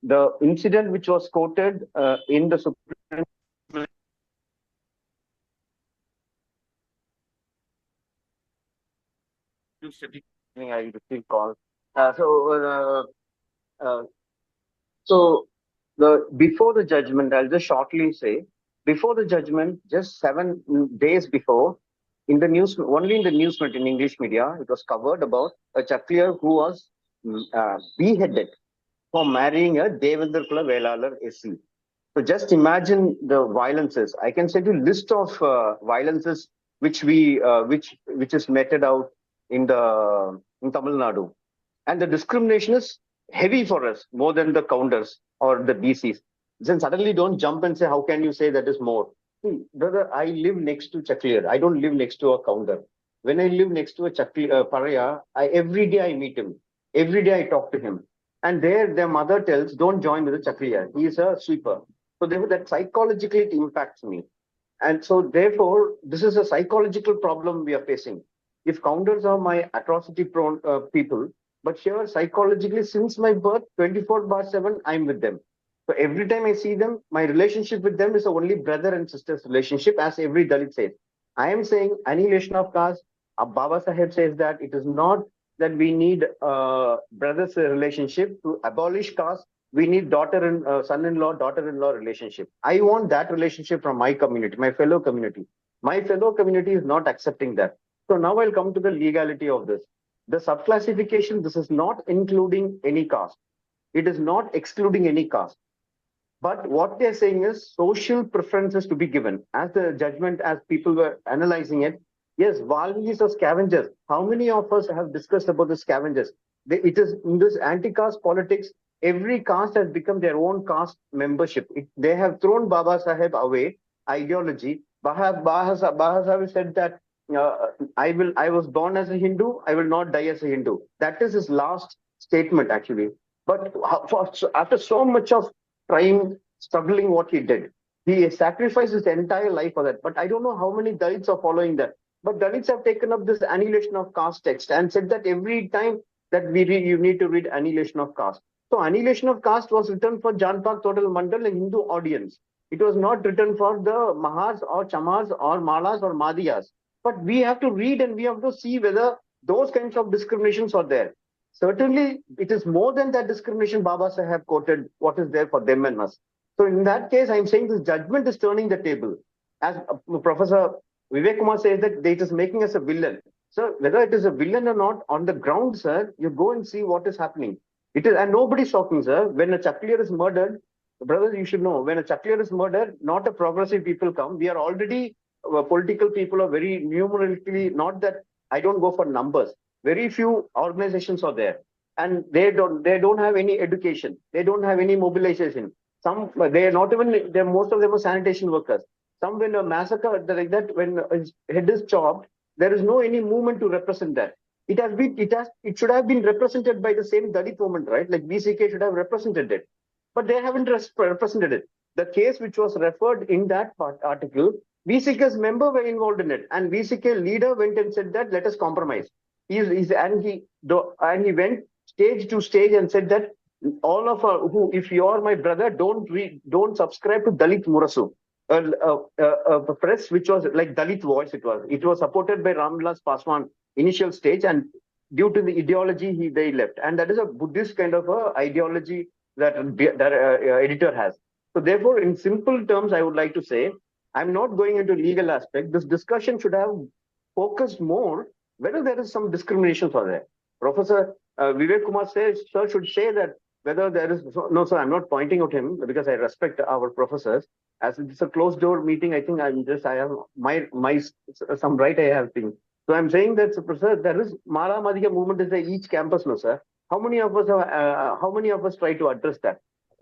the incident which was quoted in the Supreme I received calls. So before the judgment, I'll just shortly say, before the judgment, just 7 days before, in the news, only in the news, in English media, it was covered about a Chaklier who was beheaded for marrying a Devendra Kula Velalar SC. So just imagine the violences. I can send you a list of violences which is meted out in Tamil Nadu. And the discrimination is heavy for us, more than the counters or the BCs. Then suddenly don't jump and say, how can you say that is more? See, brother, I live next to Chaklier. I don't live next to a counter. When I live next to a Paraya, every day I meet him. Every day I talk to him. And there, their mother tells, don't join with the Chakriya. He is a sweeper. So therefore, that psychologically it impacts me. And so therefore, this is a psychological problem we are facing. If counters are my atrocity-prone people, but here psychologically, since my birth, 24/7, I'm with them. So every time I see them, my relationship with them is a only brother and sister's relationship, as every Dalit says. I am saying annihilation of caste. Baba Saheb says that it is not that we need brothers relationship to abolish caste. We need daughter and son-in-law, daughter-in-law relationship. I want that relationship from my community, my fellow community. My fellow community is not accepting that. So now I'll come to the legality of this. The subclassification, this is not including any caste. It is not excluding any caste. But what they're saying is social preferences to be given. As the judgment, as people were analyzing it, yes, Valmiki's are scavengers. How many of us have discussed about the scavengers? It is in this anti-caste politics, every caste has become their own caste membership. They have thrown Baba Saheb away, ideology. Baba Saheb said that I was born as a Hindu, I will not die as a Hindu. That is his last statement, actually. But after so much of trying, struggling what he did, he sacrificed his entire life for that. But I don't know how many Dalits are following that. But Dalits have taken up this annihilation of caste text and said that every time that we read, you need to read annihilation of caste. So annihilation of caste was written for Janpak Total Mandal, a Hindu audience. It was not written for the Mahas or Chamas or Malas or Madhyas. But we have to read and we have to see whether those kinds of discriminations are there. Certainly, it is more than that discrimination Baba Saheb quoted, what is there for them and us. So in that case, I'm saying this judgment is turning the table. As Professor Vivek Kumar says that it is making us a villain. So whether it is a villain or not, on the ground, sir, you go and see what is happening. It is, and nobody's talking, sir. When a Chaklier is murdered, brothers, you should know, when a Chaklier is murdered, not a progressive people come. We are already political people are very numerically, not that I don't go for numbers. Very few organizations are there, and they don't have any education. They don't have any mobilization. Some they are not even. They most of them are sanitation workers. Some when a massacre like that, when his head is chopped, there is no any movement to represent that. It should have been represented by the same Dalit movement, right? Like BCK should have represented it, but they haven't represented it. The case which was referred in that article, VCK's member were involved in it, and VCK leader went and said that let us compromise. He went stage to stage and said that all of who, if you are my brother, don't subscribe to Dalit Murasu, a press which was like Dalit Voice. It was supported by Ramvilas Paswan initial stage, and due to the ideology they left, and that is a Buddhist kind of a ideology that editor has. So therefore, in simple terms, I would like to say, I'm not going into legal aspect. This discussion should have focused more whether there is some discrimination for there. Professor Vivek Kumar says, sir should say that whether there is, no sir, I'm not pointing out him because I respect our professors. As it's a closed door meeting, I think I have my some right I have things. So I'm saying that, sir, there is Mara Madhya movement is at each campus, no sir. How many of us try to address that?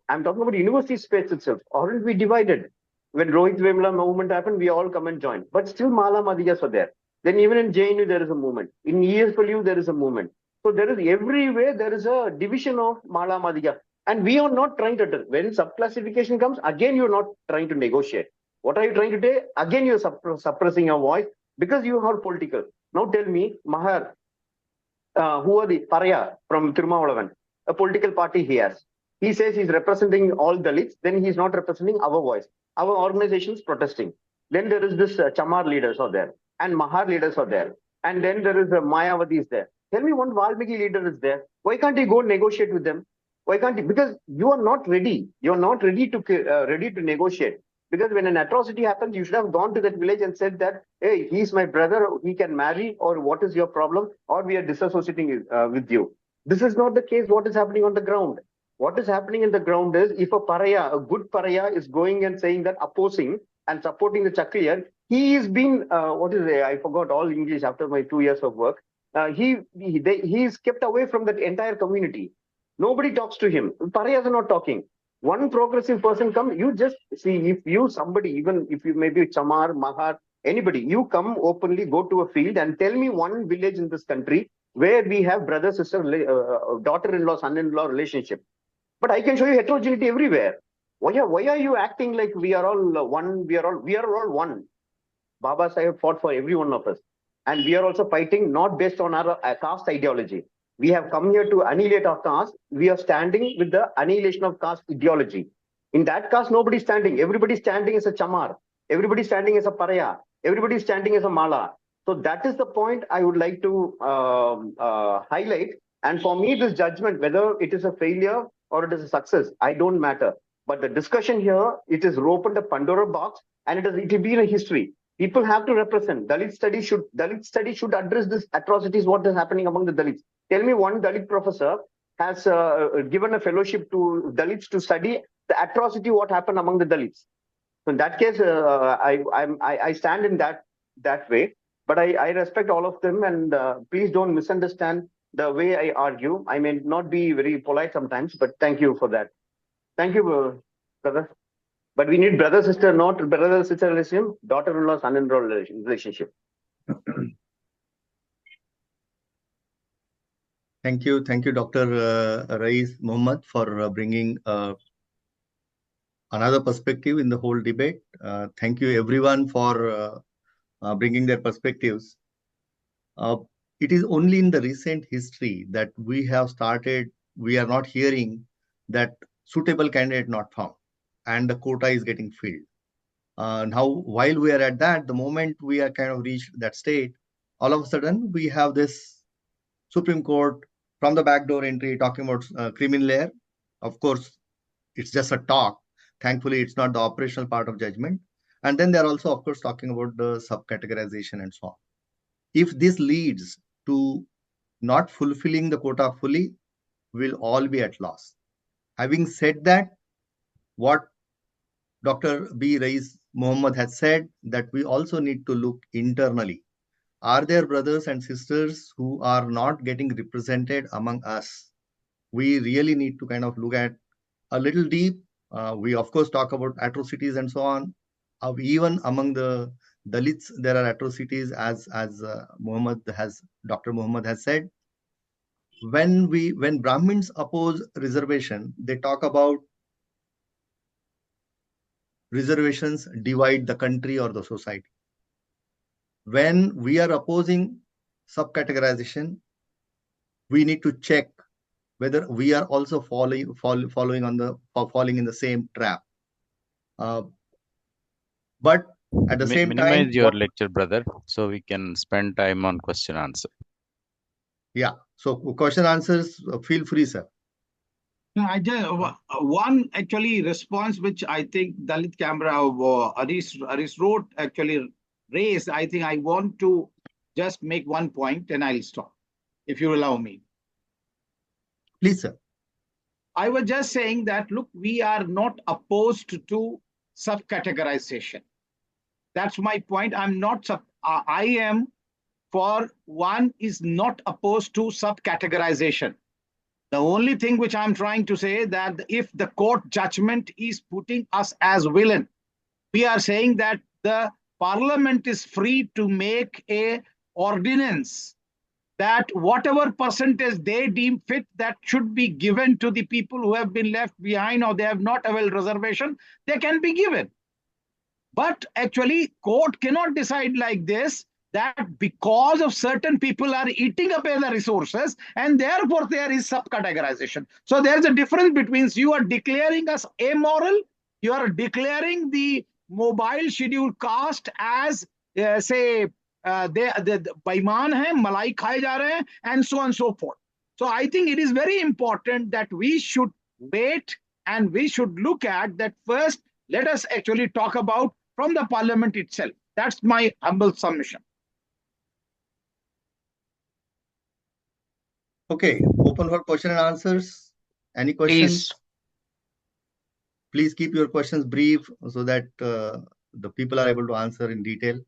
I'm talking about university space itself. Aren't we divided? When Rohit Vemla movement happened, we all come and join. But still Mala Madhyas are there. Then even in JNU, there is a movement. In ESW, there is a movement. So there is everywhere, there is a division of Mala Madhya. And we are not trying to, when subclassification comes, again, you're not trying to negotiate. What are you trying to do? Again, you're suppressing your voice because you are political. Now tell me, Mahar, who are the Paraya from Tirumavalavan, a political party he has. He says he's representing all Dalits, then he's not representing our voice. Our organizations protesting. Then there is this Chamar leaders are there, and Mahar leaders are there, and then there is Mayavati is there. Tell me one Valmiki leader is there. Why can't he go negotiate with them? Why can't he? Because you are not ready. You are not ready to negotiate. Because when an atrocity happens, you should have gone to that village and said that, hey, he's my brother, he can marry, or what is your problem, or we are disassociating with you. This is not the case. What is happening on the ground? What is happening in the ground is if a good paraya is going and saying that opposing and supporting the Chakriyar, he is being, I forgot all English after my 2 years of work. He is kept away from that entire community. Nobody talks to him. Parayas are not talking. One progressive person come, you just see, if you somebody, even if you maybe Chamar, Mahar, anybody, you come openly, go to a field and tell me one village in this country where we have brother-sister, daughter-in-law, son-in-law relationship. But I can show you heterogeneity everywhere. Why are you acting like we are all one? We are all one. Baba Sahib fought for every one of us. And we are also fighting not based on our caste ideology. We have come here to annihilate our caste. We are standing with the annihilation of caste ideology. In that caste, nobody's standing. Everybody's standing as a chamar. Everybody's standing as a paraya. Everybody's standing as a mala. So that is the point I would like to highlight. And for me, this judgment, whether it is a failure or it is a success, I don't matter. But the discussion here, it has opened a Pandora box, and it will be a history. People have to represent. Dalit study should address this atrocities, what is happening among the Dalits. Tell me one Dalit professor has given a fellowship to Dalits to study the atrocity what happened among the Dalits. So in that case, I stand in that way. But I respect all of them, and please don't misunderstand the way I argue. I may not be very polite sometimes, but thank you for that. Thank you, brother. But we need brother-sister, not brother-sister relationship, daughter-in-law, son-in-law relationship. Thank you, Dr. Rais Mohammed, for bringing another perspective in the whole debate. Thank you, everyone, for bringing their perspectives. It is only in the recent history that we are not hearing that suitable candidate not found, and the quota is getting filled. Now, while we are at that, the moment we are kind of reached that state, all of a sudden we have this Supreme Court from the backdoor entry talking about criminal layer. Of course, it's just a talk. Thankfully, it's not the operational part of judgment. And then they're also, of course, talking about the sub-categorization and so on. If this leads to not fulfilling the quota fully, we'll all be at loss. Having said that, what Dr. B. Rais Mohammed has said, that we also need to look internally. Are there brothers and sisters who are not getting represented among us? We really need to kind of look at a little deep. We, of course, talk about atrocities and so on. Even among the Dalits, there are atrocities, as Dr. Mohammed has said. When Brahmins oppose reservation, they talk about reservations divide the country or the society. When we are opposing sub-categorization, we need to check whether we are also falling in the same trap. But at the same time, minimize your lecture, brother, so we can spend time on question answer. Yeah. So question answers, feel free, sir. No, I just one actually response which I think Dalit Camera Aris wrote actually raised. I think I want to just make one point and I'll stop, if you allow me. Please, sir. I was just saying that, look, we are not opposed to sub-categorization. That's my point. I am, for one, is not opposed to sub-categorization. The only thing which I'm trying to say that if the court judgment is putting us as villain, we are saying that the parliament is free to make a ordinance that whatever percentage they deem fit that should be given to the people who have been left behind or they have not availed reservation, they can be given. But actually, court cannot decide like this, that because of certain people are eating up the resources and therefore there is sub-categorization. So there's a difference between you are declaring us amoral, you are declaring the mobile scheduled caste as say baiman hai, malai khaye ja rahe hain, and so on and so forth. So I think it is very important that we should wait and we should look at that first. Let us actually talk about from the parliament itself. That's my humble submission. Okay, open for question and answers. Any questions? Please keep your questions brief so that the people are able to answer in detail.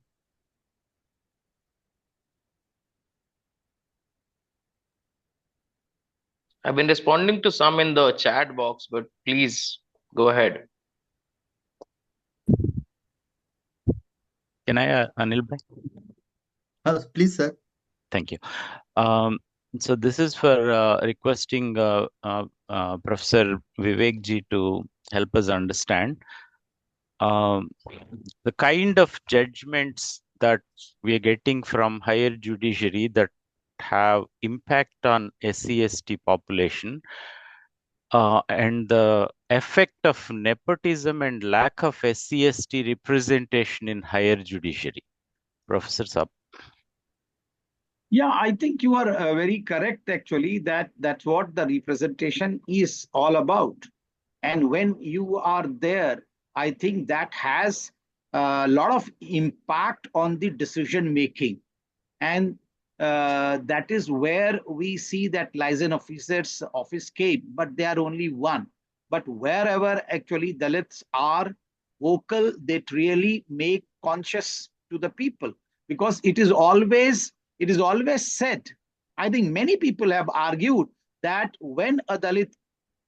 I've been responding to some in the chat box, but please go ahead. Can I, Anil? Please, sir. Thank you. So this is for requesting Professor Vivek ji to help us understand um, the kind of judgments that we are getting from higher judiciary that have impact on SC/ST population, and the effect of nepotism and lack of SC/ST representation in higher judiciary. Professor Sab. Yeah, I think you are very correct, actually, that's what the representation is all about. And when you are there, I think that has a lot of impact on the decision making. And that is where we see that liaison officers office came, but they are only one. But wherever actually Dalits are vocal, they really make conscious to the people, because it is always said. I think many people have argued that when a Dalit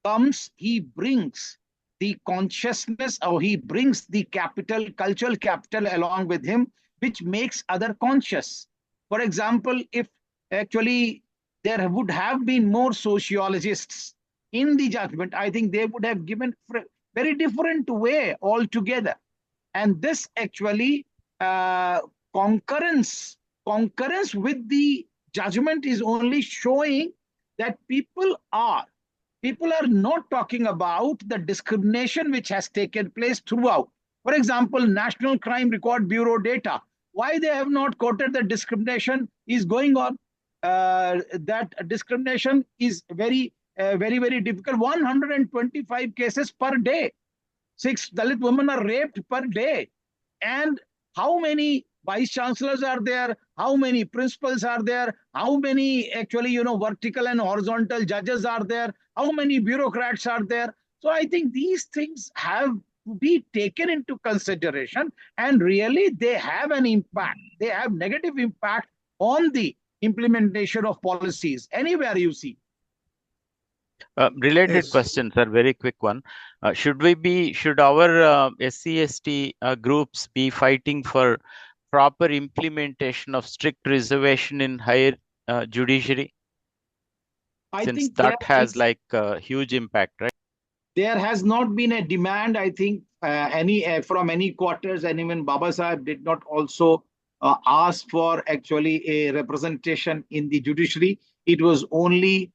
comes, he brings the consciousness, or he brings the capital, cultural capital along with him, which makes other conscious. For example, if actually there would have been more sociologists in the judgment, I think they would have given very different way altogether. And this actually uh, concurrence concurrence with the judgment is only showing that people are not talking about the discrimination which has taken place throughout. For example, National Crime Record Bureau data, why they have not quoted that discrimination is going on. That discrimination is very difficult. 125 cases per day. 6 Dalit women are raped per day. And how many vice chancellors are there? How many principals are there? How many actually, vertical and horizontal judges are there? How many bureaucrats are there? So I think these things have to be taken into consideration, and really they have an impact. They have negative impact on the implementation of policies anywhere you see. Related Yes. question, sir, very quick one. Should our SC/ST groups be fighting for proper implementation of strict reservation in higher judiciary? I Since think that has like a huge impact, right? there has not been a demand, I think, any from any quarters, and even Baba Sahib did not also ask for actually a representation in the judiciary. It was only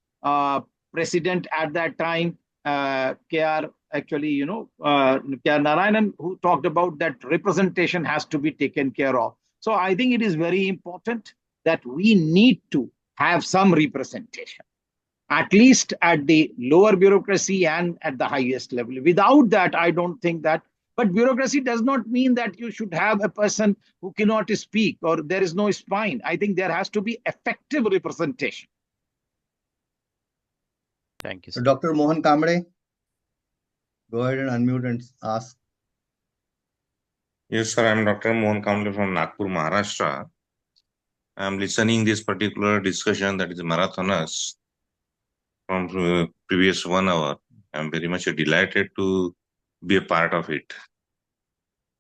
president at that time, KR, actually, KR Narayanan, who talked about that representation has to be taken care of. So I think it is very important that we need to have some representation, at least at the lower bureaucracy and at the highest level. Without that, I don't think that. But bureaucracy does not mean that you should have a person who cannot speak or there is no spine. I think there has to be effective representation. Thank you, sir. Dr. Mohan Kamble, go ahead and unmute and ask. Yes, sir. I'm Dr. Mohan Kamble from Nagpur, Maharashtra. I'm listening this particular discussion, that is marathoners, from previous 1 hour. I'm very much delighted to be a part of it.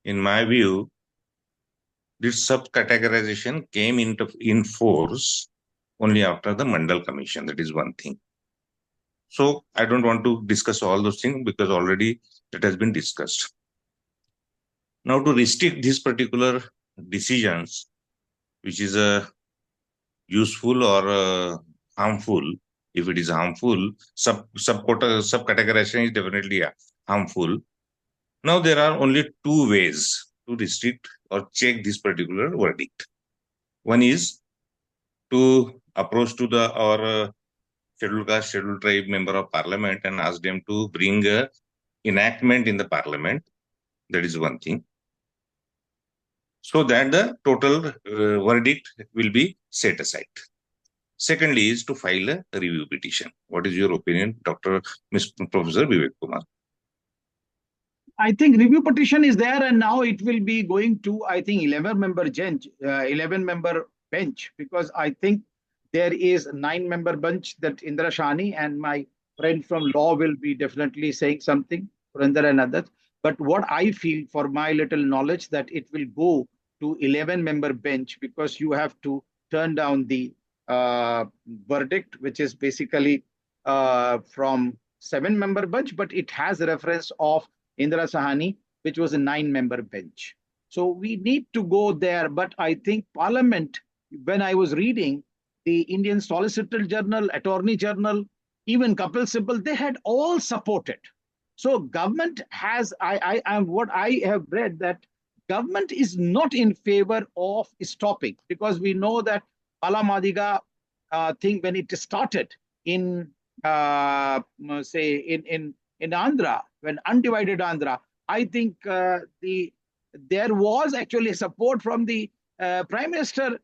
In my view, this sub-categorization came in force only after the Mandal Commission. That is one thing. So I don't want to discuss all those things because already that has been discussed. Now, to restrict these particular decisions, which is a useful or harmful. If it is harmful, sub-categorization is definitely harmful. Now there are only two ways to restrict or check this particular verdict. One is to approach to our scheduled caste, scheduled tribe member of parliament and ask them to bring enactment in the parliament. That is one thing. So that the total verdict will be set aside. Secondly is to file a review petition. What is your opinion, Professor Vivek Kumar? I think review petition is there, and now it will be going to, I think, 11-member bench, because I think there is a 9-member bench that Indra Shani and my friend from law will be definitely saying something, Surendra and others. But what I feel, for my little knowledge, that it will go to 11-member bench, because you have to turn down the verdict, which is basically from 7-member bench, but it has a reference of Indira Sahani, which was a 9-member bench. So we need to go there. But I think Parliament, when I was reading the Indian Solicitor General, Attorney General, even Kapil Sibal, they had all supported. So government has, what I have read, that government is not in favor of stopping, because we know that Pala Madiga thing, when it started in say in Andhra, when undivided Andhra, I think there was actually support from the Prime Minister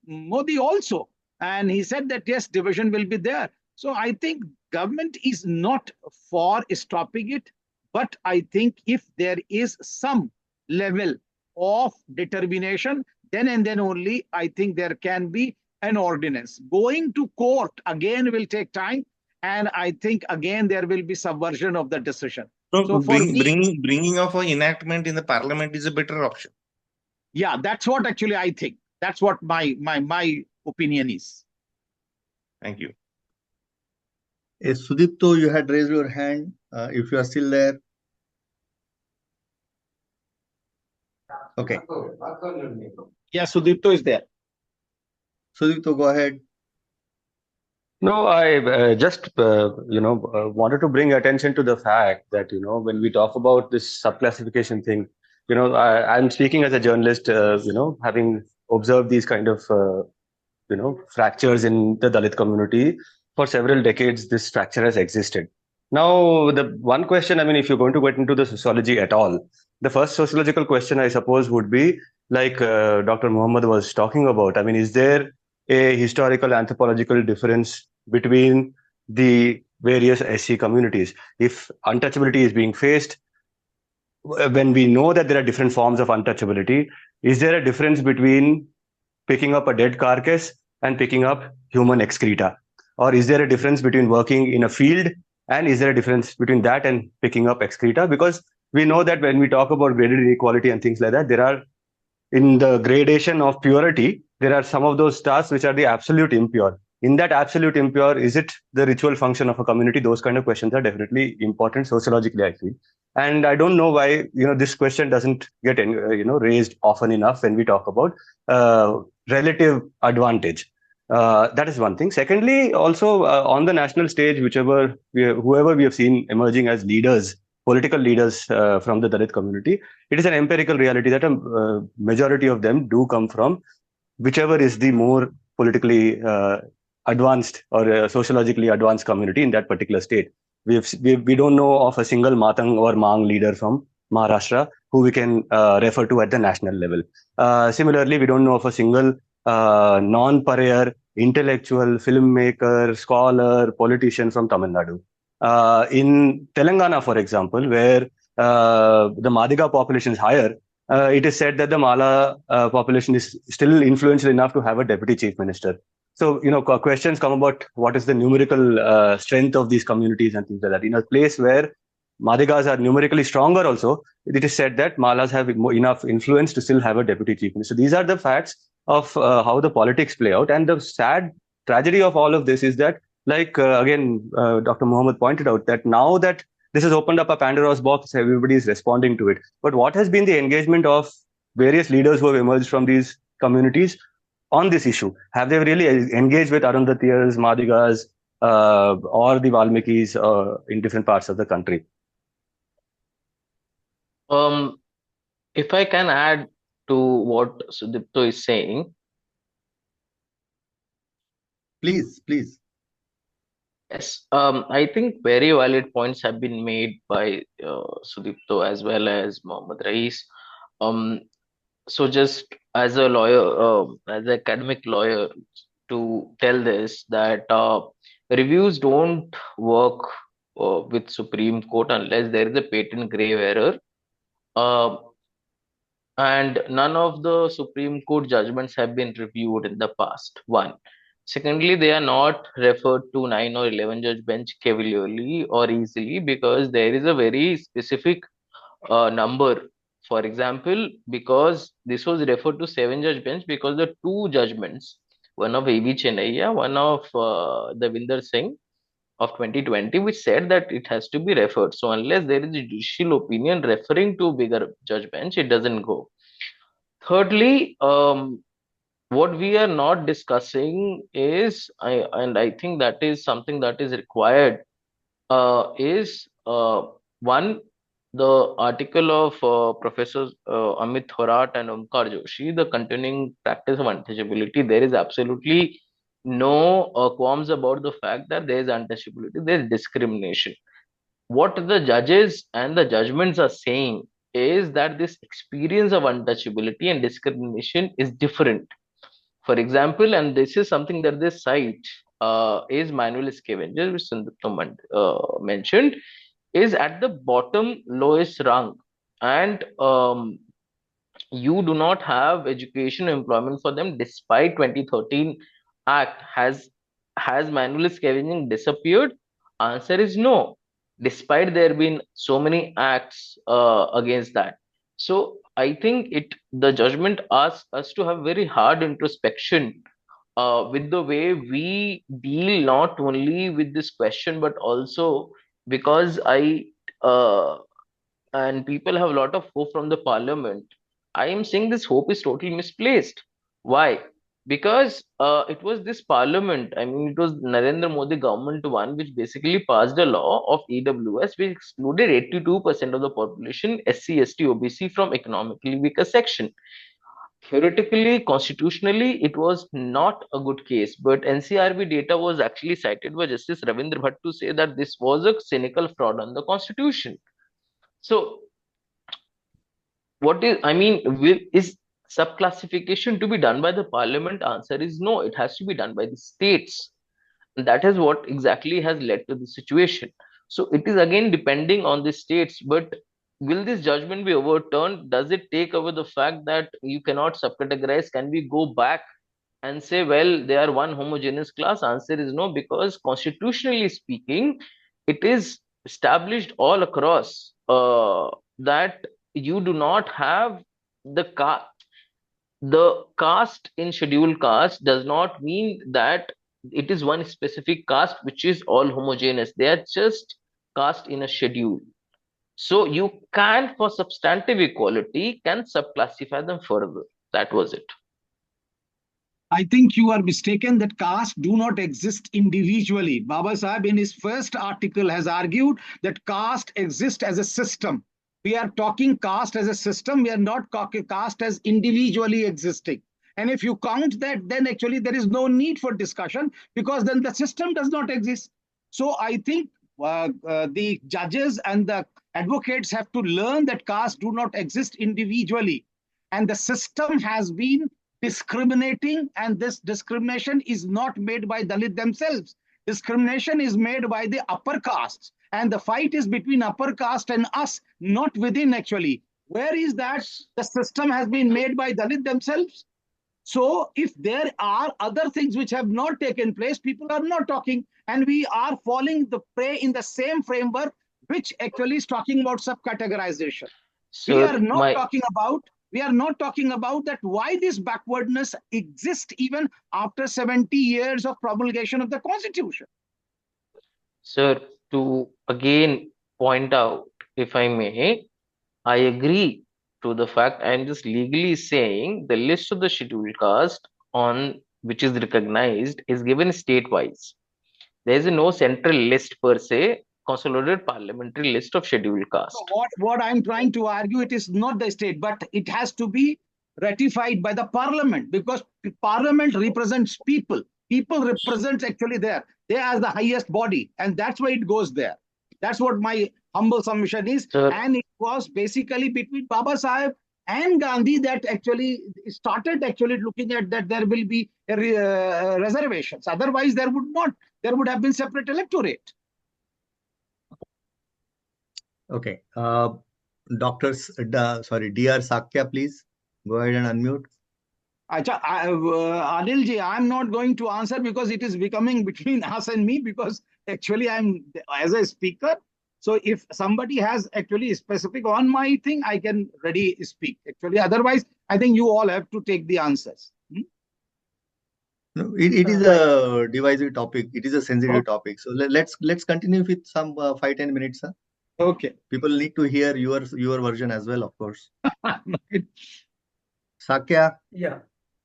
Modi also, and he said that yes, division will be there. So I think government is not for stopping it, but I think if there is some level of determination, then and then only I think there can be an ordinance. Going to court again will take time, and I think again there will be subversion of the decision. So for me, bringing of an enactment in the parliament is a better option. Yeah, that's what actually I think. That's what my opinion is. Thank you. Sudipto, you had raised your hand. If you are still there. Okay. Yeah, Sudipto is there. Sudipto, go ahead. No, I just wanted to bring attention to the fact that when we talk about this subclassification thing, I'm speaking as a journalist, having observed these kind of fractures in the Dalit community for several decades. This fracture has existed. Now, the one question, I mean, if you're going to get into the sociology at all, the first sociological question, I suppose, would be like Dr. Muhammad was talking about. I mean, is there a historical anthropological difference between the various SC communities? If untouchability is being faced, when we know that there are different forms of untouchability, is there a difference between picking up a dead carcass and picking up human excreta? Or is there a difference between working in a field, and is there a difference between that and picking up excreta? Because we know that when we talk about graded inequality and things like that, there are, in the gradation of purity, there are some of those stars which are the absolute impure. In that absolute impure, is it the ritual function of a community? Those kind of questions are definitely important sociologically, I feel. And I don't know why this question doesn't get raised often enough when we talk about relative advantage. That is one thing. Secondly, also on the national stage, whoever we have seen emerging as leaders, political leaders from the Dalit community, it is an empirical reality that a majority of them do come from whichever is the more politically advanced or sociologically advanced community in that particular state. We don't know of a single Matang or Mang leader from Maharashtra who we can refer to at the national level. Similarly, we don't know of a single non-pariah intellectual, filmmaker, scholar, politician from Tamil Nadu. In Telangana, for example, where the Madiga population is higher, it is said that the Mala population is still influential enough to have a deputy chief minister. So, questions come about what is the numerical strength of these communities and things like that. In a place where Madigas are numerically stronger also, it is said that Malas have enough influence to still have a deputy chief minister. These are the facts of how the politics play out. And the sad tragedy of all of this is that, like, again, Dr. Muhammad pointed out, that now that this has opened up a Pandora's box, everybody is responding to it. But what has been the engagement of various leaders who have emerged from these communities on this issue? Have they really engaged with Arundhatiyas, Madigas, or the Valmikis in different parts of the country? If I can add to what Sudipto is saying. Please. Yes, I think very valid points have been made by Sudipto as well as Mohammad Rais. So just as a lawyer, as an academic lawyer, to tell this, that reviews don't work with Supreme Court unless there is a patent grave error. And none of the Supreme Court judgments have been reviewed in the past. One. Secondly, they are not referred to 9 or 11 judge bench cavalierly or easily, because there is a very specific number. For example, because this was referred to 7 judge bench because the two judgments one of A.V. Chennaiya, one of Devinder Singh of 2020, which said that it has to be referred. So unless there is a judicial opinion referring to bigger judge bench, it doesn't go. Thirdly, what we are not discussing is, and I think that is something that is required, is one, the article of Professors Amit Thorat and Omkar Joshi, the continuing practice of untouchability. There is absolutely no qualms about the fact that there is untouchability, there is discrimination. What the judges and the judgments are saying is that this experience of untouchability and discrimination is different. For example, and this is something that they cite, is manual scavenger, which Sundar mentioned, is at the bottom lowest rung, and you do not have education employment for them despite 2013 act. Has manual scavenging disappeared? Answer is no, despite there been so many acts against that. So I think the judgment asks us to have very hard introspection with the way we deal not only with this question but also, because uh, and people have a lot of hope from the parliament. I am saying this hope is totally misplaced. Why? Because it was this parliament, I mean, it was Narendra Modi government one, which basically passed a law of EWS, which excluded 82% of the population, SC, ST, OBC, from economically weaker section. Theoretically, constitutionally, it was not a good case, but NCRB data was actually cited by Justice Ravindra Bhatt to say that this was a cynical fraud on the constitution. So, is subclassification to be done by the parliament? Answer is no, it has to be done by the states. And that is what exactly has led to the situation. So it is again depending on the states, but will this judgment be overturned? Does it take away the fact that you cannot subcategorize? Can we go back and say, well, they are one homogeneous class? Answer is no, because constitutionally speaking, it is established all across that you do not have the caste in scheduled caste does not mean that it is one specific caste which is all homogeneous. They are just caste in a schedule. So you can, for substantive equality, can subclassify them further. That was it. I think you are mistaken that caste do not exist individually. Baba Sahib in his first article has argued that caste exists as a system. We are talking caste as a system. We are not talking caste as individually existing. And if you count that, then actually there is no need for discussion, because then the system does not exist. So I think the judges and the advocates have to learn that caste do not exist individually. And the system has been discriminating, and this discrimination is not made by Dalit themselves. Discrimination is made by the upper castes, and the fight is between upper caste and us, not within actually. Where is that? The system has been made by Dalit themselves. So if there are other things which have not taken place, people are not talking, and we are falling the prey in the same framework, which actually is talking about subcategorization. So we are not talking about that why this backwardness exists even after 70 years of promulgation of the constitution. Sir, to again point out, if I may, I agree to the fact. I am just legally saying the list of the scheduled caste on which is recognized is given state-wise. There is no central list per se, consolidated parliamentary list of scheduled caste. So what I'm trying to argue, it is not the state, but it has to be ratified by the parliament, because parliament represents people. People represent actually there. They are the highest body, and that's why it goes there. That's what my humble submission is. Sir. And it was basically between Baba Sahib and Gandhi that actually started actually looking at that there will be reservations. Otherwise, there would not. There would have been separate electorate. Okay. Dr. DR Sakya, please go ahead and unmute. Anilji, I'm not going to answer because it is becoming between us and me, because actually I'm as a speaker. So if somebody has actually specific on my thing, I can ready speak. Actually, otherwise, I think you all have to take the answers. No, it is a divisive topic. It is a sensitive topic. So let's continue with some 5-10 minutes, sir. Okay. People need to hear your version as well, of course. Sakya. Yeah,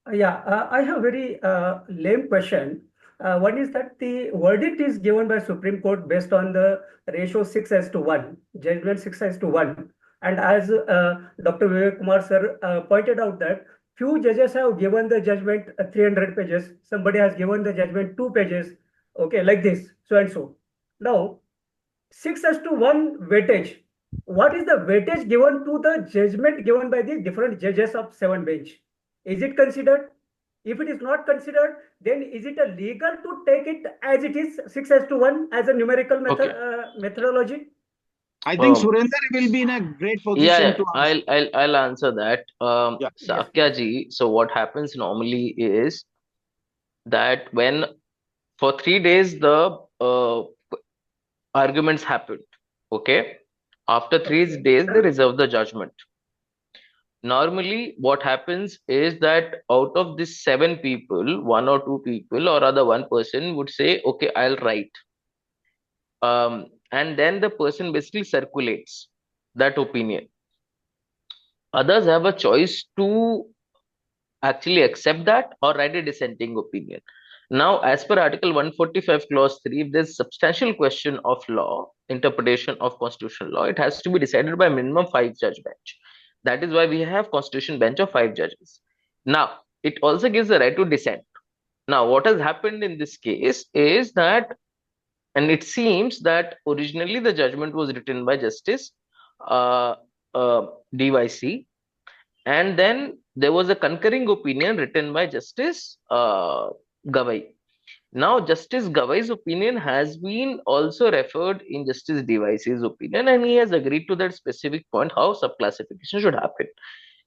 I have very lame question. One is that the verdict is given by Supreme Court based on the ratio 6:1, judgment 6:1. And as Dr. Vivek Kumar sir pointed out that few judges have given the judgment 300 pages. Somebody has given the judgment 2 pages. Okay, like this, so and so. Now, 6:1 weightage. What is the weightage given to the judgment given by the different judges of 7 bench? Is it considered? If it is not considered, then is it illegal to take it as it is 6:1 as a numerical method, methodology? I think Surendra will be in a great position to answer. I'll answer that. Yeah. Sakya ji, so what happens normally is that when for 3 days the arguments happened, okay? After 3 days, they reserve the judgment. Normally, what happens is that out of these 7 people, 1 or 2 people, or other one person would say, okay, I'll write. And then the person basically circulates that opinion. Others have a choice to actually accept that or write a dissenting opinion. Now, as per Article 145, Clause 3, if there's substantial question of law, interpretation of constitutional law, it has to be decided by minimum 5-judge bench. That is why we have constitution bench of 5 judges. Now, it also gives the right to dissent. Now, what has happened in this case is that, and it seems that originally the judgment was written by Justice DYC, and then there was a concurring opinion written by Justice Gavai. Now, Justice Gavai's opinion has been also referred in Justice DYC's opinion, and he has agreed to that specific point how subclassification should happen.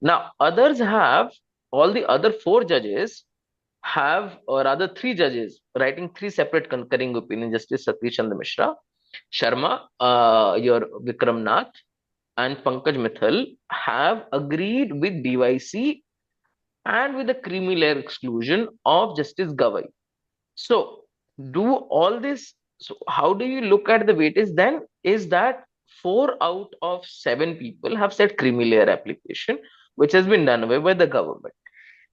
Now, others have, all the other 4 judges have, or rather 3 judges, writing 3 separate concurring opinions, Justice Satish Chandra Mishra, Sharma, your Vikram Nath, and Pankaj Mithal have agreed with DYC and with the creamy layer exclusion of Justice Gavai. So, do all this, so how do you look at the weightage then? Is that 4 out of 7 people have said creamy layer application, which has been done away by the government.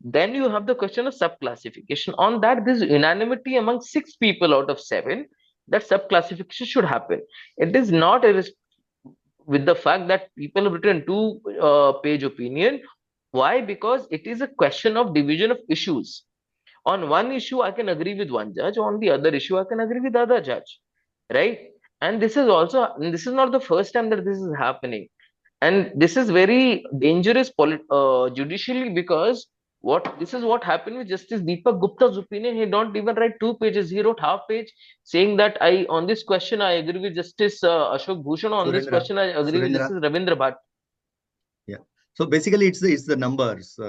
Then you have the question of subclassification. On that, there's unanimity among 6 people out of 7 that subclassification should happen. It is not with the fact that people have written 2-page opinion. Why? Because it is a question of division of issues. On one issue, I can agree with one judge. On the other issue, I can agree with the other judge. Right? And this is not the first time that this is happening. And this is very dangerous judicially, because this is what happened with Justice Deepak Gupta's opinion. He don't even write 2 pages. He wrote half page saying that on this question I agree with Justice Ashok Bhushan. On this question I agree with Justice Ravindra Bhatt. Yeah. So basically, it's the numbers.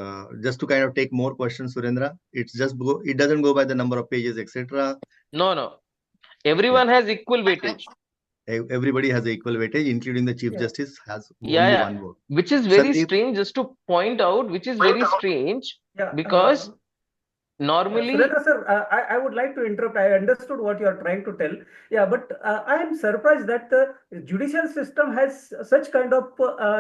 Just to kind of take more questions, Surendra. It doesn't go by the number of pages, etc. No. Everyone has equal weightage. Everybody has equal weightage, including the Chief Justice has only one vote. Which is very strange, just to point out, which is very strange, because normally... Surendra sir, I would like to interrupt. I understood what you are trying to tell. Yeah, but I am surprised that the judicial system has such kind of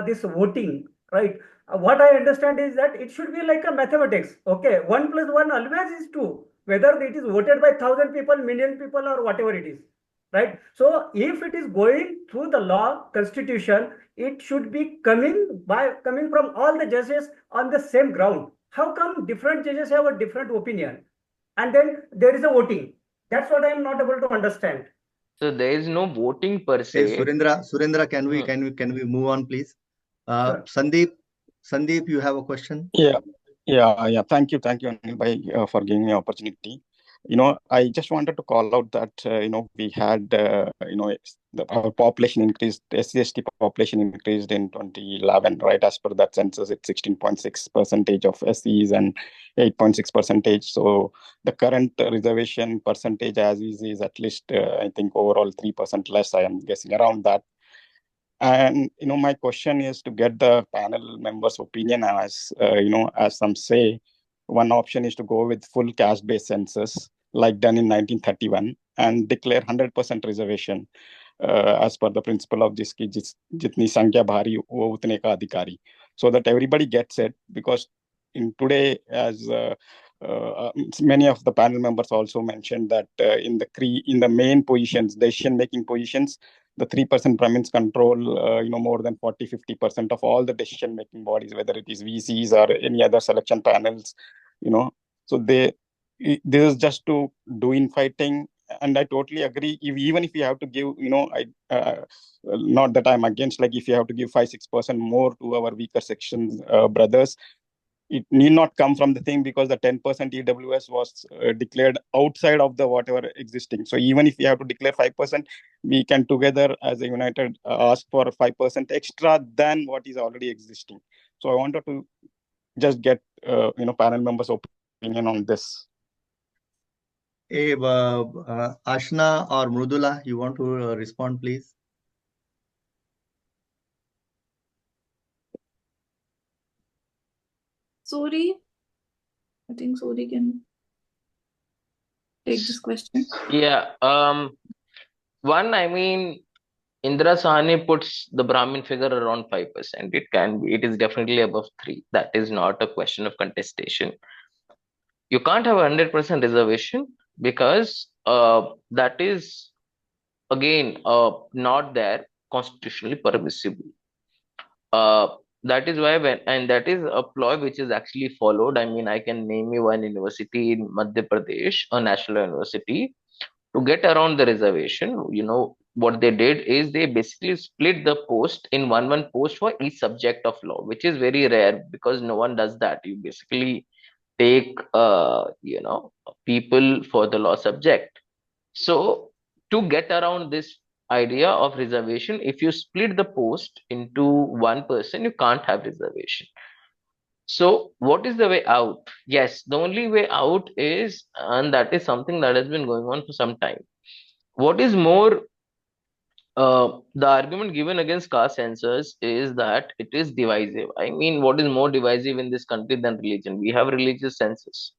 this voting, right? What I understand is that it should be like a mathematics. Okay, 1 + 1 always is 2, whether it is voted by 1,000 people, million people, or whatever it is. Right. So if it is going through the law, constitution, it should be coming from all the judges on the same ground. How come different judges have a different opinion? And then there is a voting. That's what I am not able to understand. So there is no voting per se. Hey, Surendra, can we move on, please? Sure. Sandeep, you have a question? Yeah. Thank you, Anil bhai, for giving me opportunity. I just wanted to call out that, we had, our population increased, SC/ST population increased in 2011, right? As per that census, it's 16.6% of SCs and 8.6%. So the current reservation percentage as is at least, I think, overall 3% less, I am guessing around that. And, my question is to get the panel members' opinion as, as some say, One option is to go with full caste-based census, like done in 1931, and declare 100% reservation as per the principle of जिसकी जितनी संख्या भारी वो उतने का अधिकारी, so that everybody gets it. Because in today, as many of the panel members also mentioned that in the main positions, decision making positions, the 3% Brahmins control more than 40-50% of all the decision making bodies, whether it is VCs or any other selection panels. So this is just to do infighting. And I totally agree. Even if you have to give, not that I'm against, like if you have to give 5-6% more to our weaker sections brothers, it need not come from the thing, because the 10% EWS was declared outside of the whatever existing. So even if we have to declare 5%, we can together as a united ask for 5% extra than what is already existing. So I wanted to just get panel members' opinion on this. Hey, Ashna or Mrudula, you want to respond, please? Sorry, I think Sorry can take this question. Yeah. One, I mean, Indira Sahani puts the Brahmin figure around 5%. It is definitely above 3. That is not a question of contestation. You can't have a 100% reservation because that is again not there constitutionally permissible. That is why and that is a ploy which is actually followed. I mean, I can name you one university in Madhya Pradesh, a national university, to get around the reservation. What they did is they basically split the post in one post for each subject of law, which is very rare because no one does that. You basically take people for the law subject. So to get around this idea of reservation, if you split the post into one person, you can't have reservation. So what is the way out? Yes, the only way out is, and that is something that has been going on for some time. What is more, the argument given against caste census is that it is divisive. I mean, what is more divisive in this country than religion? We have religious census.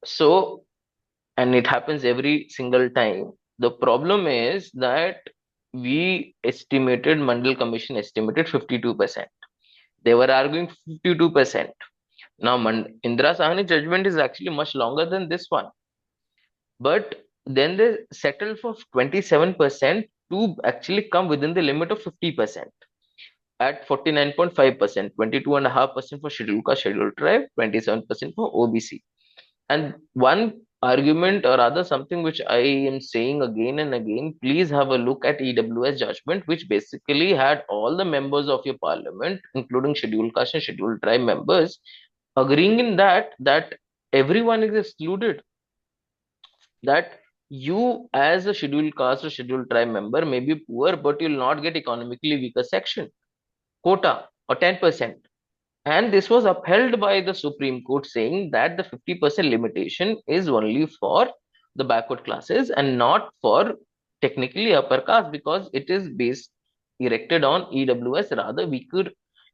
So, and it happens every single time. The problem is that Mandal Commission estimated 52%. They were arguing 52%. Now, Indira Sahani judgment is actually much longer than this one. But then they settled for 27% to actually come within the limit of 50% at 49.5%, 22.5% for scheduled caste, scheduled tribe, 27% for OBC. And one argument or rather something which I am saying again and again, please have a look at EWS judgment, which basically had all the members of your parliament, including scheduled caste and scheduled tribe members, agreeing in that everyone is excluded. That you as a scheduled caste or scheduled tribe member may be poor, but you'll not get economically weaker section quota or 10%. And this was upheld by the Supreme Court, saying that the 50% limitation is only for the backward classes and not for technically upper caste, because it is based erected on EWS, rather weaker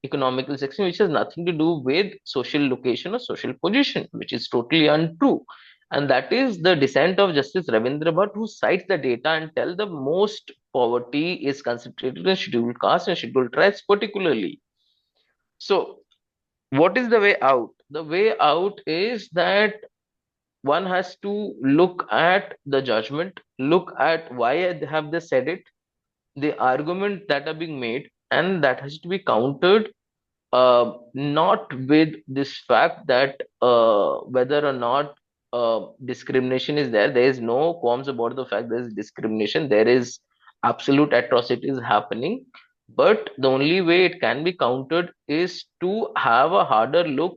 economical section, which has nothing to do with social location or social position, which is totally untrue. And that is the dissent of Justice Ravindra Bhatt, who cites the data and tell the most poverty is concentrated in scheduled caste and scheduled tribes particularly. So what is the way out? The way out is that one has to look at the judgment, look at why have they said it, the argument that are being made, and that has to be countered, not with this fact that whether or not discrimination is there. There is no qualms about the fact there is discrimination. There is absolute atrocities happening. But the only way it can be countered is to have a harder look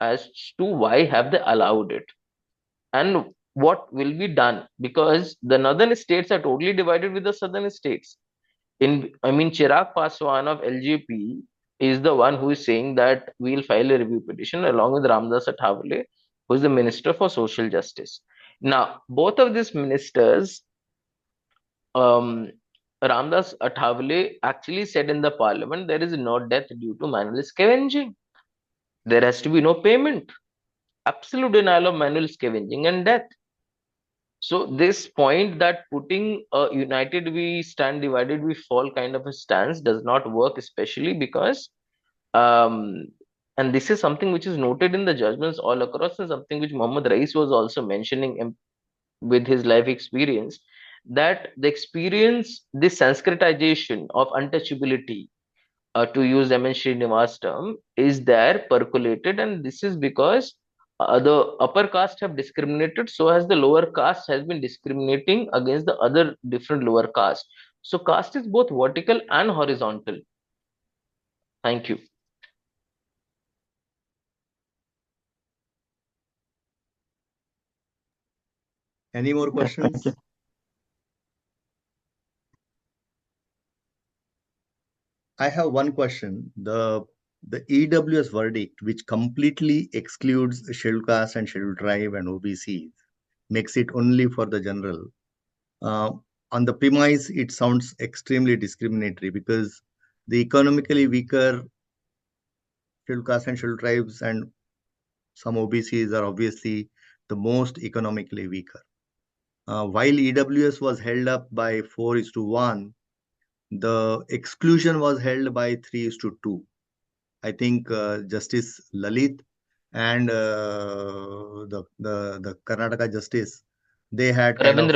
as to why have they allowed it and what will be done, because the northern states are totally divided with the southern states. Chirag Paswan of LJP is the one who is saying that we'll file a review petition along with Ramdas Athavale, who is the Minister for Social Justice. Now, both of these ministers, um, Ramdas Athavale actually said in the parliament there is no death due to manual scavenging. There has to be no payment. absolute denial of manual scavenging and death. So this point that putting a united we stand, divided we fall kind of a stance does not work, especially because um, and this is something which is noted in the judgments all across, and something which Muhammad Rais was also mentioning with his life experience, that the experience, this Sanskritization of untouchability, to use M.N. Srinivas term, is there percolated, and this is because the upper caste have discriminated, so as the lower caste has been discriminating against the other different lower caste. So caste is both vertical and horizontal. Thank you. Any more Yeah, thank questions? you. I have one question. The EWS verdict, which completely excludes scheduled caste and scheduled tribe and OBCs, makes it only for the general. On the premise, it sounds extremely discriminatory because the economically weaker scheduled caste and scheduled tribes and some OBCs are obviously the most economically weaker. While EWS was held up by 4:1, the exclusion was held by 3:2. I think Justice Lalit and the Karnataka Justice, they had kind of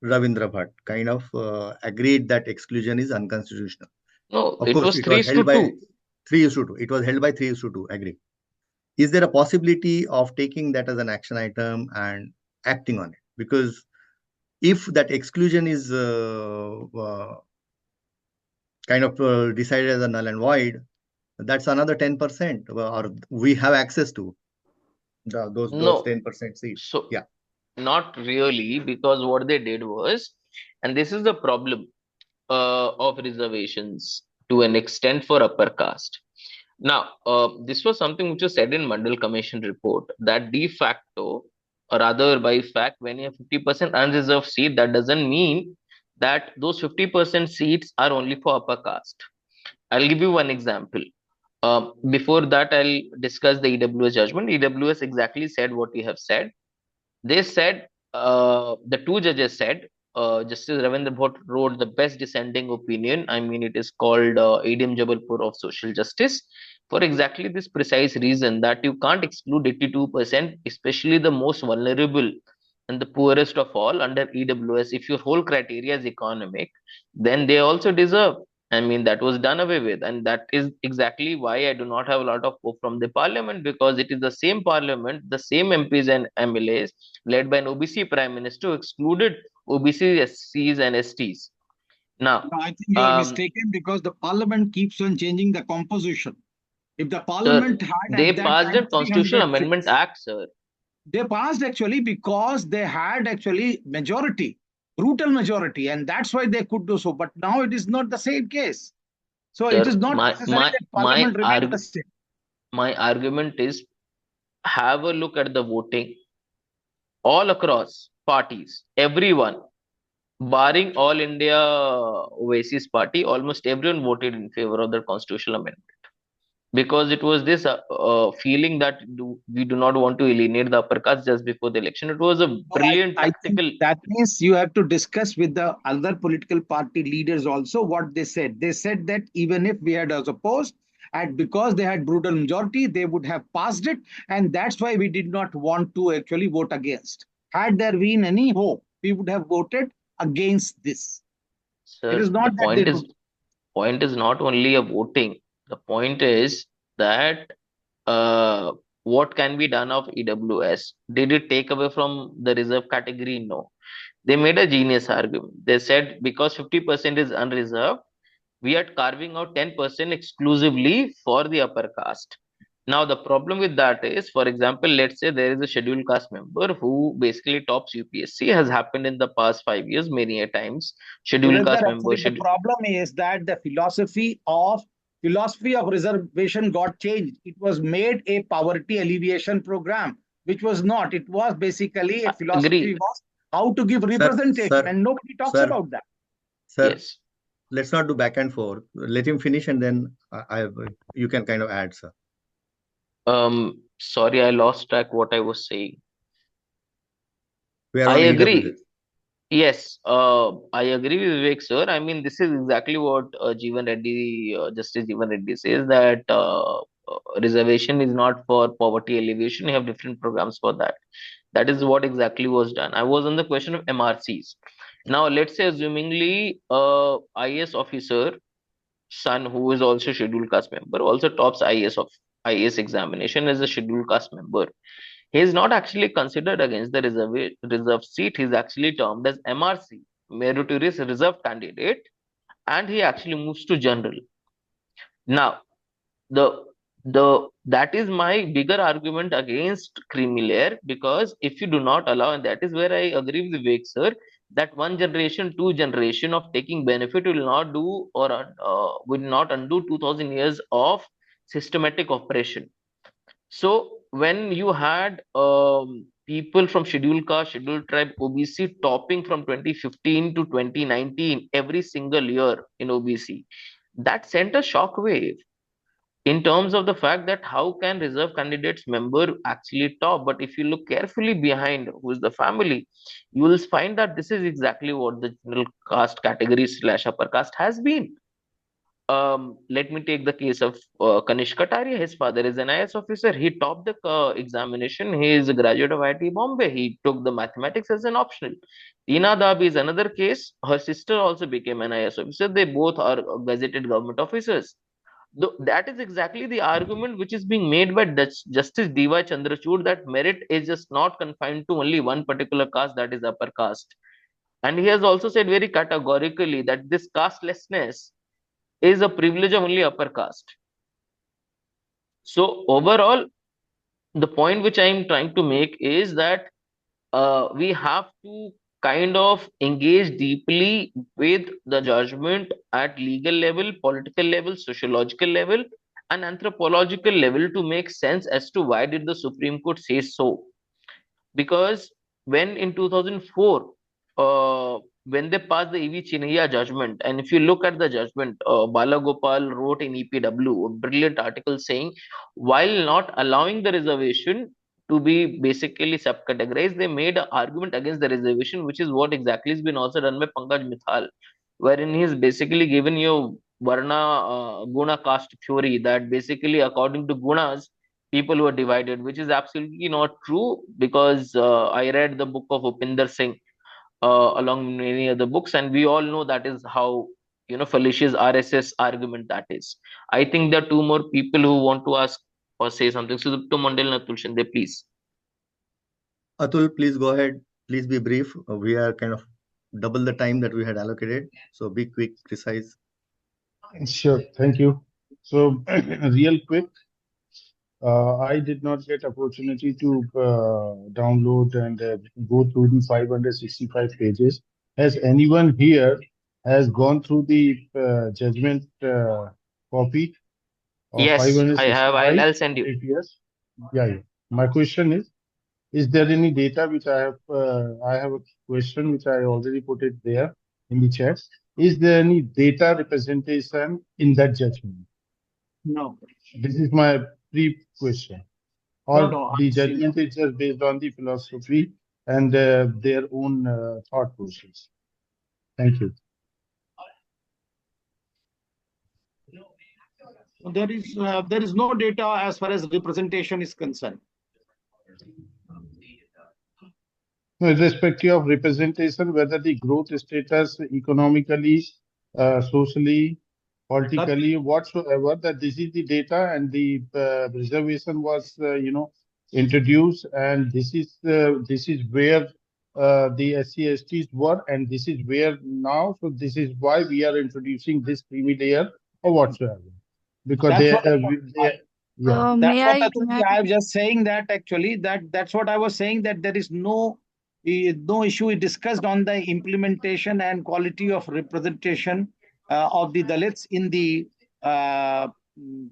Ravindra Bhatt kind of agreed that exclusion is unconstitutional. No, Of it course, was it was held by 3:2. 3:2. It was held by 3:2. Agree. Is there a possibility of taking that as an action item and acting on it? Because if that exclusion is kind of decided as a null and void, that's another 10%, or we have access to those No. 10% seats. So Yeah. not really, because what they did was, and this is the problem of reservations to an extent for upper caste. Now, this was something which was said in Mandal Commission report, that de facto, or rather by fact, when you have 50% unreserved seat, that doesn't mean that those 50% seats are only for upper caste. I'll give you one example. Before that, I'll discuss the EWS judgment. EWS exactly said what you have said. They said, the two judges said, Justice Ravindra Bhatt wrote the best dissenting opinion. I mean, it is called ADM Jabalpur of Social Justice, for exactly this precise reason, that you can't exclude 82%, especially the most vulnerable and the poorest of all, under EWS. If your whole criteria is economic, then they also deserve. I mean, that was done away with. And that is exactly why I do not have a lot of hope from the parliament, because it is the same parliament, the same MPs and MLAs led by an OBC prime minister who excluded OBC, SCs, and STs. Now, I think you are mistaken, because the parliament keeps on changing the composition. If the parliament sir, had they at that passed time a constitutional 300 amendment seats, act, sir. they passed actually because they had actually majority, brutal majority, and that's why they could do so. But now it is not the same case. So it Sir, is not necessary that parliament remain the same. my argument is, have a look at the voting all across parties, everyone, barring All India Oasis Party, almost everyone voted in favor of the constitutional amendment, because it was this feeling that we do not want to alienate the upper caste just before the election. It was a brilliant I tactical. think that means you have to discuss with the other political party leaders also what they said. They said that even if we had opposed, and because they had brutal majority, they would have passed it, and that's why we did not want to actually vote against. Had there been any hope, we would have voted against this. Sir, it is not the that point is not only a voting. The point is that what can be done of EWS? Did it take away from the reserve category? No. They made a genius argument. They said, because 50% is unreserved, we are carving out 10% exclusively for the upper caste. Now, the problem with that is, for example, let's say there is a scheduled caste member who basically tops UPSC, has happened in the past 5 years many a times. Scheduled caste member. the problem is that the philosophy of reservation got changed. It was made a poverty alleviation program, which was not. It was basically a philosophy was how to give representation, and nobody talks about that. Sir, yes. Let's not do back and forth. Let him finish, and then you can kind of add, sir. Sorry, I lost track what I was saying. We are I on agree. EWS. Yes, I agree with Vivek, sir. I mean, this is exactly what Jeevan Reddy, Justice Jeevan Reddy says, that reservation is not for poverty alleviation. You have different programs for that. That is what exactly was done. I was on the question of MRCs. Now, let's say, assumingly, IAS officer son, who is also scheduled caste member, also tops IAS examination as a scheduled caste member. He is not actually considered against the reserved seat. He is actually termed as MRC, meritorious reserved candidate, and he actually moves to general. Now, the that is my bigger argument against creamy layer, because if you do not allow, and that is where I agree with Vivek sir, that one generation, two generation of taking benefit will not do, or will not undo 2000 years of systematic operation. So when you had people from scheduled caste, scheduled tribe, OBC topping from 2015 to 2019 every single year in OBC, that sent a shockwave in terms of the fact that how can reserve candidates member actually top. But if you look carefully behind who is the family, you will find that this is exactly what the general caste category slash upper caste has been. Let me take the case of Kanish Kataria. His father is an IS officer. He topped the examination. He is a graduate of IIT Bombay. He took the mathematics as an optional. Tina Dabi is another case. Her sister also became an IS officer. They both are gazetted government officers. That is exactly the argument which is being made by Justice D.Y. Chandrachud, that merit is just not confined to only one particular caste, that is upper caste. And he has also said very categorically that this castelessness is a privilege of only upper caste. So overall, the point which I am trying to make is that we have to kind of engage deeply with the judgment at legal level, political level, sociological level, and anthropological level to make sense as to why did the Supreme Court say so. Because when in 2004, when they passed the EV Chinaya judgment, and if you look at the judgment, Bala Gopal wrote in EPW a brilliant article saying, while not allowing the reservation to be basically subcategorized, they made an argument against the reservation, which is what exactly has been also done by Pankaj Mithal, wherein he has basically given you Varna Guna caste theory, that basically according to Gunas, people were divided, which is absolutely not true, because I read the book of Upinder Singh along with many other books, and we all know that is how fallacious RSS argument that is. I think there are two more people who want to ask or say something. So to Mandel Natul Shinde, please. Atul, please go ahead. Please be brief. We are kind of double the time that we had allocated. So be quick, precise. Sure, thank you. So real quick, I did not get opportunity to download and go through the 565 pages. Has anyone here has gone through the judgment copy of Yes, I 565? have. I'll send you. If yes, yeah. My question is there any data which I have a question which I already put it there in the chat. Is there any data representation in that judgment? No. This is my pre-question. Or No, the judgment is just based on the philosophy and their own thought process. Thank you. There is no data as far as representation is concerned. No, irrespective of representation, whether the growth status economically, socially, politically, whatsoever, that this is the data and the reservation was, introduced, and this is where the SC/STs were, and this is where now. So this is why we are introducing this creamy layer or whatsoever, because May I? I was just saying that actually that's what I was saying, that there is no issue discussed on the implementation and quality of representation of the Dalits in the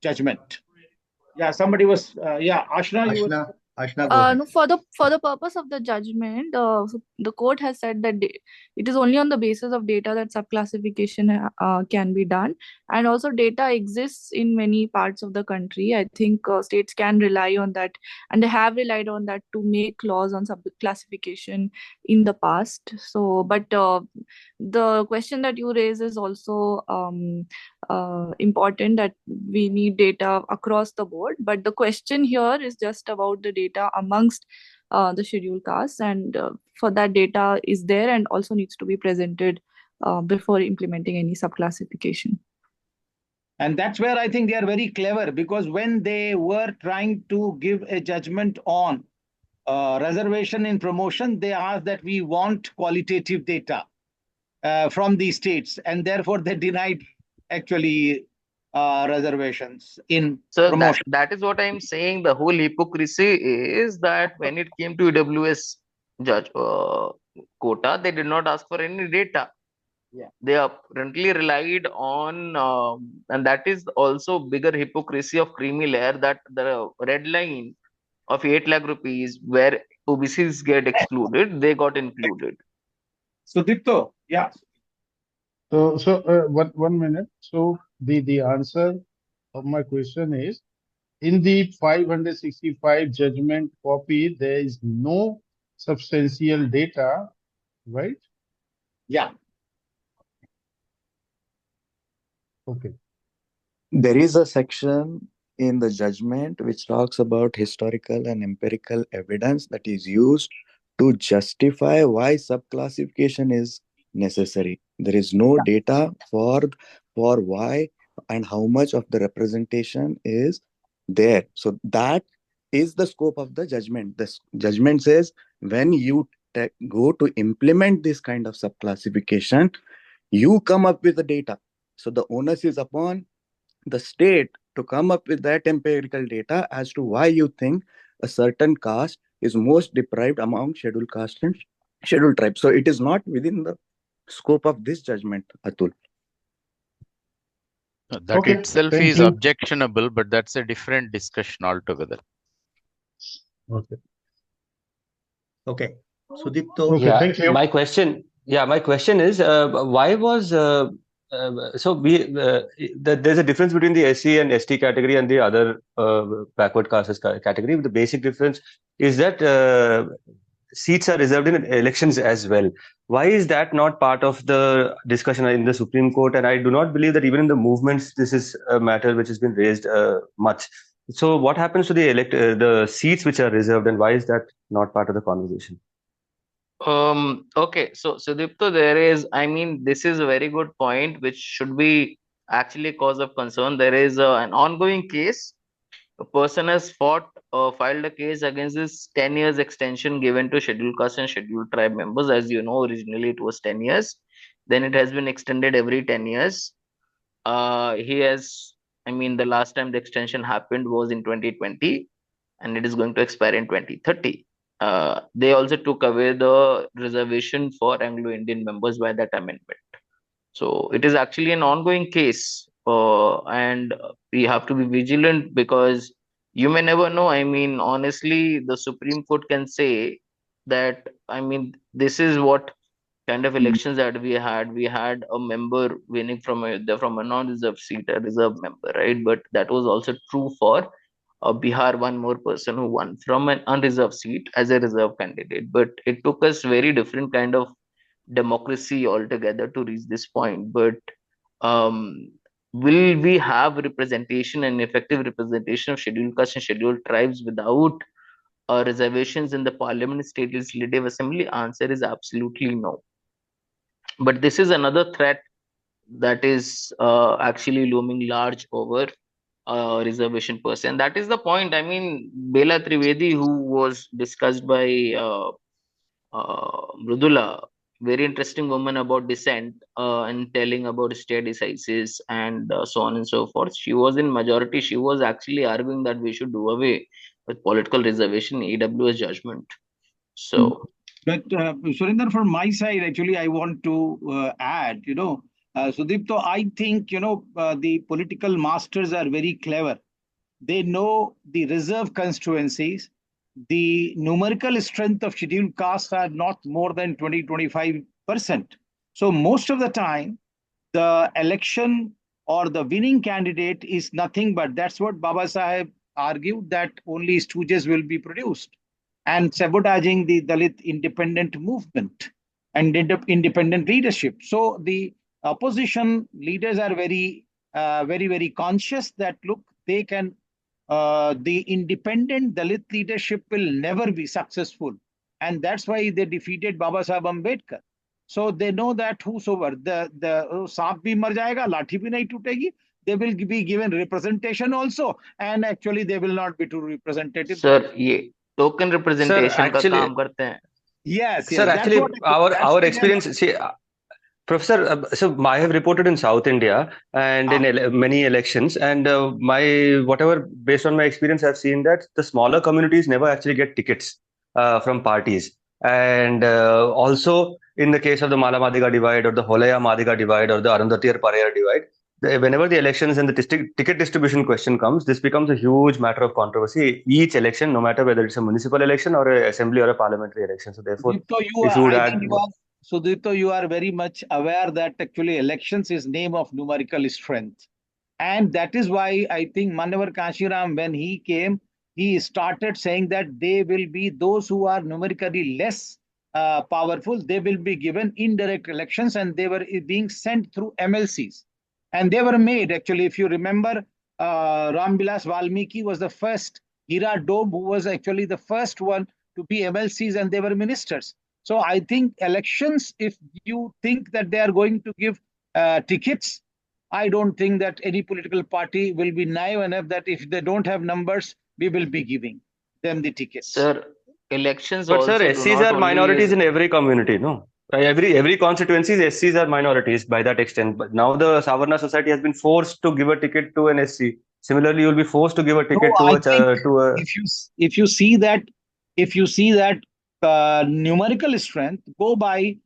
judgment. Yeah, somebody was, Ashna, you were... Ashna, go ahead. No, for the purpose of the judgment, so the court has said that it is only on the basis of data that subclassification can be done, and also data exists in many parts of the country. I think states can rely on that, and they have relied on that to make laws on subclassification in the past. So, but the question that you raise is also important, that we need data across the board. But the question here is just about the data amongst the scheduled castes, and for that data is there and also needs to be presented before implementing any subclassification. And that's where I think they are very clever, because when they were trying to give a judgment on reservation in promotion, they asked that we want qualitative data from these states, and therefore they denied actually reservations in So promotion. that is what I'm saying. The whole hypocrisy is that when it came to EWS judge quota, they did not ask for any data. Yeah. They apparently relied on, and that is also bigger hypocrisy of creamy layer, that the red line of 8 lakh rupees where OBCs get excluded, they got included. Sudipto, yeah. So, one minute. So the answer of my question is, in the 565 judgment copy, there is no substantial data, right? Yeah. Okay. There is a section in the judgment which talks about historical and empirical evidence that is used to justify why subclassification is necessary. There is no data for why and how much of the representation is there. So that is the scope of the judgment. The judgment says when you go to implement this kind of subclassification, you come up with the data. So the onus is upon the state to come up with that empirical data as to why you think a certain caste is most deprived among scheduled caste and scheduled tribes. So it is not within the scope of this judgment, Atul. That Okay, itself thank is you. objectionable, but that's a different discussion altogether. Okay. Okay. Sudipto. Okay, thank you. My question is, why was there's a difference between the SC and ST category and the other backward castes category. The basic difference is that seats are reserved in elections as well. Why is that not part of the discussion in the Supreme Court? And I do not believe that even in the movements this is a matter which has been raised much. So what happens to the seats which are reserved, and why is that not part of the conversation? Okay, so Sudipto, this is a very good point which should be actually a cause of concern. There is an ongoing case. A person has filed a case against this 10 years extension given to scheduled caste and scheduled tribe members. As you know, originally it was 10 years. Then it has been extended every 10 years. The last time the extension happened was in 2020, and it is going to expire in 2030. They also took away the reservation for Anglo-Indian members by that amendment. So it is actually an ongoing case, and we have to be vigilant, because you may never know. Honestly, the Supreme Court can say that, this is what kind of elections that we had. We had a member winning from a non-reserved seat, a reserved member, right? But that was also true for Bihar, one more person who won from an unreserved seat as a reserve candidate. But it took us very different kind of democracy altogether to reach this point. But will we have representation and effective representation of scheduled castes and scheduled tribes without reservations in the parliament, state legislative assembly? Answer is absolutely no. But this is another threat that is actually looming large over reservation person. That is the point. Bela Trivedi, who was discussed by Mrudula, very interesting woman about dissent and telling state decisis and so on and so forth. She was in majority. She was actually arguing that we should do away with political reservation EWS judgment. So, but Surendra, from my side, actually, I want to add, Sudipto, I think, the political masters are very clever. They know the reserve constituencies. the numerical strength of scheduled castes are not more than 20-25%. So most of the time, the election or the winning candidate is nothing but that's what Baba Saheb argued, that only stooges will be produced and sabotaging the Dalit independent movement and independent leadership. So the opposition leaders are very conscious that look, they can the independent Dalit leadership will never be successful. And that's why they defeated Baba Saheb Ambedkar. So they know that whosoever, the saap bhi mar jayega, lathi bhi nahi tutegi, they will be given representation also. And actually they will not be too representative. Sir ये token Sir, representation का actually, काम करते हैं. Yes, sir, that's actually, what our experience. See, Professor, so I have reported in South India and in many elections, and whatever based on my experience, I've seen that the smaller communities never actually get tickets from parties, and also in the case of the Mala Madiga divide or the Holaya Madiga divide or the Arundhati Parayar divide, whenever the elections and the ticket distribution question comes, this becomes a huge matter of controversy. Each election, no matter whether it's a municipal election or an assembly or a parliamentary election. So therefore, if you would add. Sudipto, you are very much aware that actually elections is name of numerical strength. And that is why I think Manavar Kashiram, when he came, he started saying that they will be those who are numerically less powerful, they will be given indirect elections, and they were being sent through MLCs. And they were made, actually, if you remember, Ram Vilas Valmiki was the first, Hira Dobe, who was actually the first one to be MLCs, and they were ministers. So I think elections, if you think that they are going to give tickets, I don't think that any political party will be naive enough that if they don't have numbers, we will be giving them the tickets. Sir, elections But also sir, do SCs not are minorities only. in every community, no? Every constituencies, SCs are minorities by that extent. But now the Savarna society has been forced to give a ticket to an SC. Similarly, you'll be forced to give a No, ticket to I a think to a. if you see that numerical strength, go by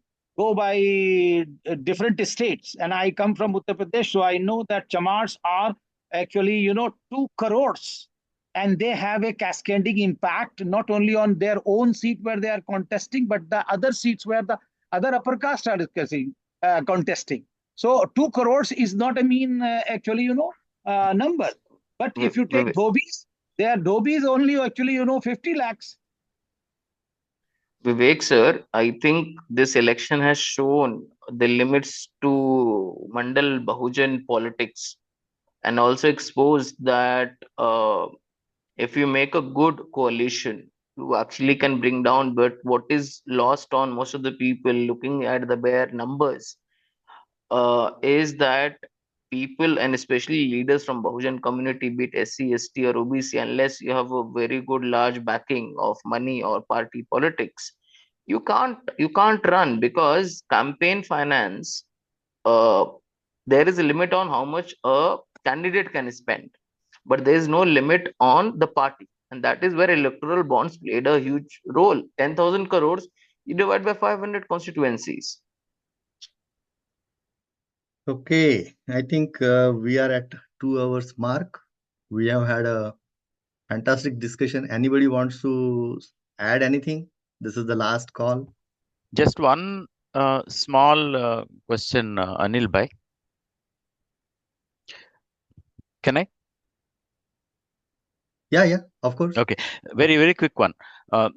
different states. And I come from Uttar Pradesh, so I know that Chamars are actually 2 crores, and they have a cascading impact not only on their own seat where they are contesting, but the other seats where the other upper caste are contesting. So 2 crores is not a mean actually number. But if you take Dhobis, their Dhobis only actually 50 lakhs. Vivek sir, I think this election has shown the limits to Mandal Bahujan politics, and also exposed that if you make a good coalition, you actually can bring down. But what is lost on most of the people looking at the bare numbers is that people, and especially leaders from Bahujan community, be it SC, ST or OBC, unless you have a very good large backing of money or party politics, you can't run, because campaign finance, uh, there is a limit on how much a candidate can spend, but there is no limit on the party. And that is where electoral bonds played a huge role. 10,000 crores, you divide by 500 constituencies. Okay, I think we are at 2 hours mark. We have had a fantastic discussion. Anybody wants to add anything? This is the last call. Just one small question, Anil Bhai. Can I? Yeah, of course. Okay, very quick one.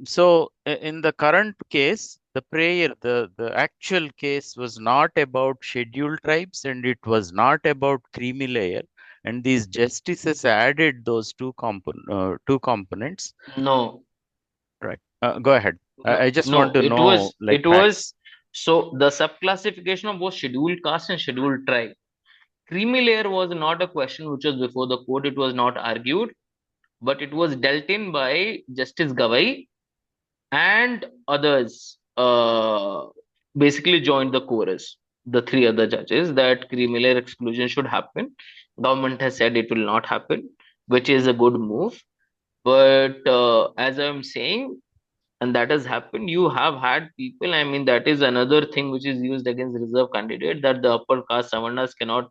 So in the current case, the prayer, the actual case was not about scheduled tribes, and it was not about creamy layer, and these justices added those two components. No. Right. Go ahead. I just want to it know. was Like it was so the sub-classification of both scheduled caste and scheduled tribe. Creamy layer was not a question which was before the court. It was not argued, but it was dealt in by Justice Gavai, and others basically joined the chorus. The 3 other judges, that creamy layer exclusion should happen. Government has said it will not happen, which is a good move. But as I'm saying, and that has happened, you have had people, I mean, that is another thing which is used against reserve candidate, that the upper caste savarnas cannot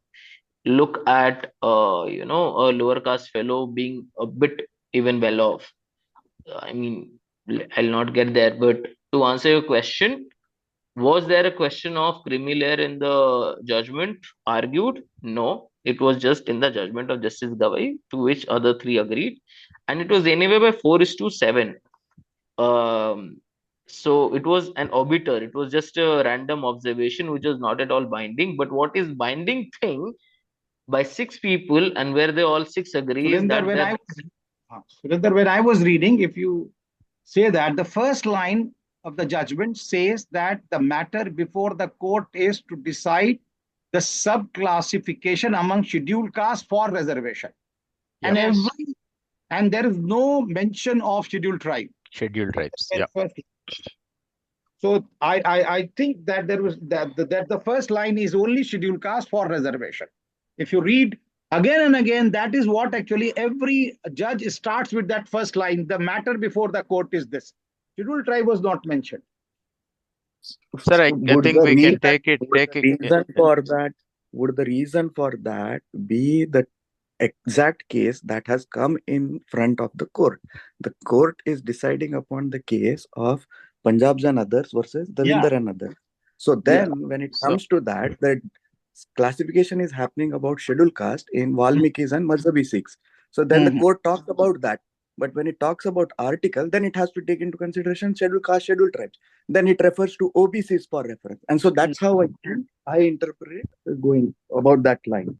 look at a lower caste fellow being a bit even well off. I mean, I'll not get there, but to answer your question, was there a question of creamy layer in the judgment argued? No, it was just in the judgment of Justice Gavai, to which other three agreed, and it was anyway by 4:7. So it was an obiter. It was just a random observation, which was not at all binding. But what is binding thing by six people, and where they all six agree, is Surinder, that when they're Surinder, when I was reading, if you say that the first line of the judgment says that the matter before the court is to decide the sub-classification among scheduled castes for reservation. And Yeah. yes, and there is no mention of scheduled tribe. Scheduled tribes. Yeah. So I think that there was that the first line is only scheduled caste for reservation. If you read again and again, that is what actually every judge starts with, that first line. The matter before the court is this. Scheduled tribe was not mentioned. Sir, I Would think the we can reason, take it. would Take the it. reason for that, would the reason for that be the exact case that has come in front of the court? The court is deciding upon the case of Punjabs and others versus Davinder and others. So then when it comes to that, the classification is happening about scheduled caste in Valmiki's and Mazhabi Sikhs. So then the court talks about that. But when it talks about article, then it has to take into consideration scheduled caste, scheduled tribes. Then it refers to OBCs for reference. And so that's how I interpret going about that line.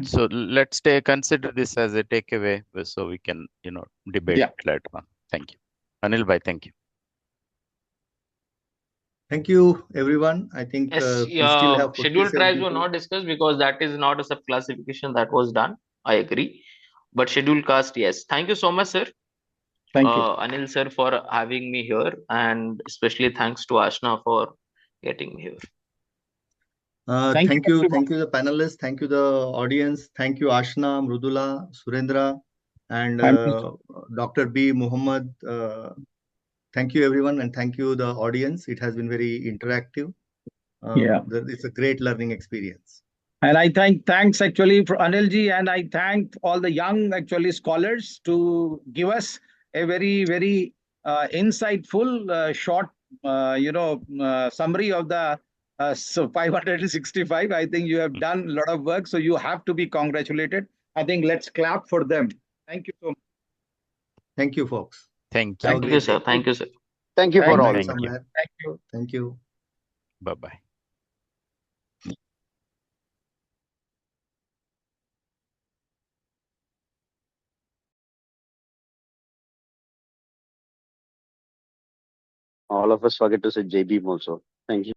So let's consider this as a takeaway, so we can debate later on. Thank you, Anil bhai. Thank you. Thank you, everyone. I think yes, we still have scheduled 47 tribes were people. not discussed because that is not a sub-classification that was done. I agree, but scheduled caste, yes. Thank you so much, sir. Thank you, Anil sir, for having me here, and especially thanks to Ashna for getting me here. Thank you, the panelists. Thank you, the audience. Thank you, Ashna, Mrudula, Surendra, and Dr. B. Muhammad. Thank you, everyone, and thank you, the audience. It has been very interactive. It's a great learning experience. And I thanks actually for Anilji, and I thank all the young actually scholars to give us a very, very insightful short, summary of the 565. I think you have done a lot of work, so you have to be congratulated. I think let's clap for them. Thank you so much. Thank you, folks. Thank you. Thank you, sir. Thank you, sir. Thank you for all. Thank you. Thank you. Thank you. Bye-bye. All of us forget to say JB also. Thank you.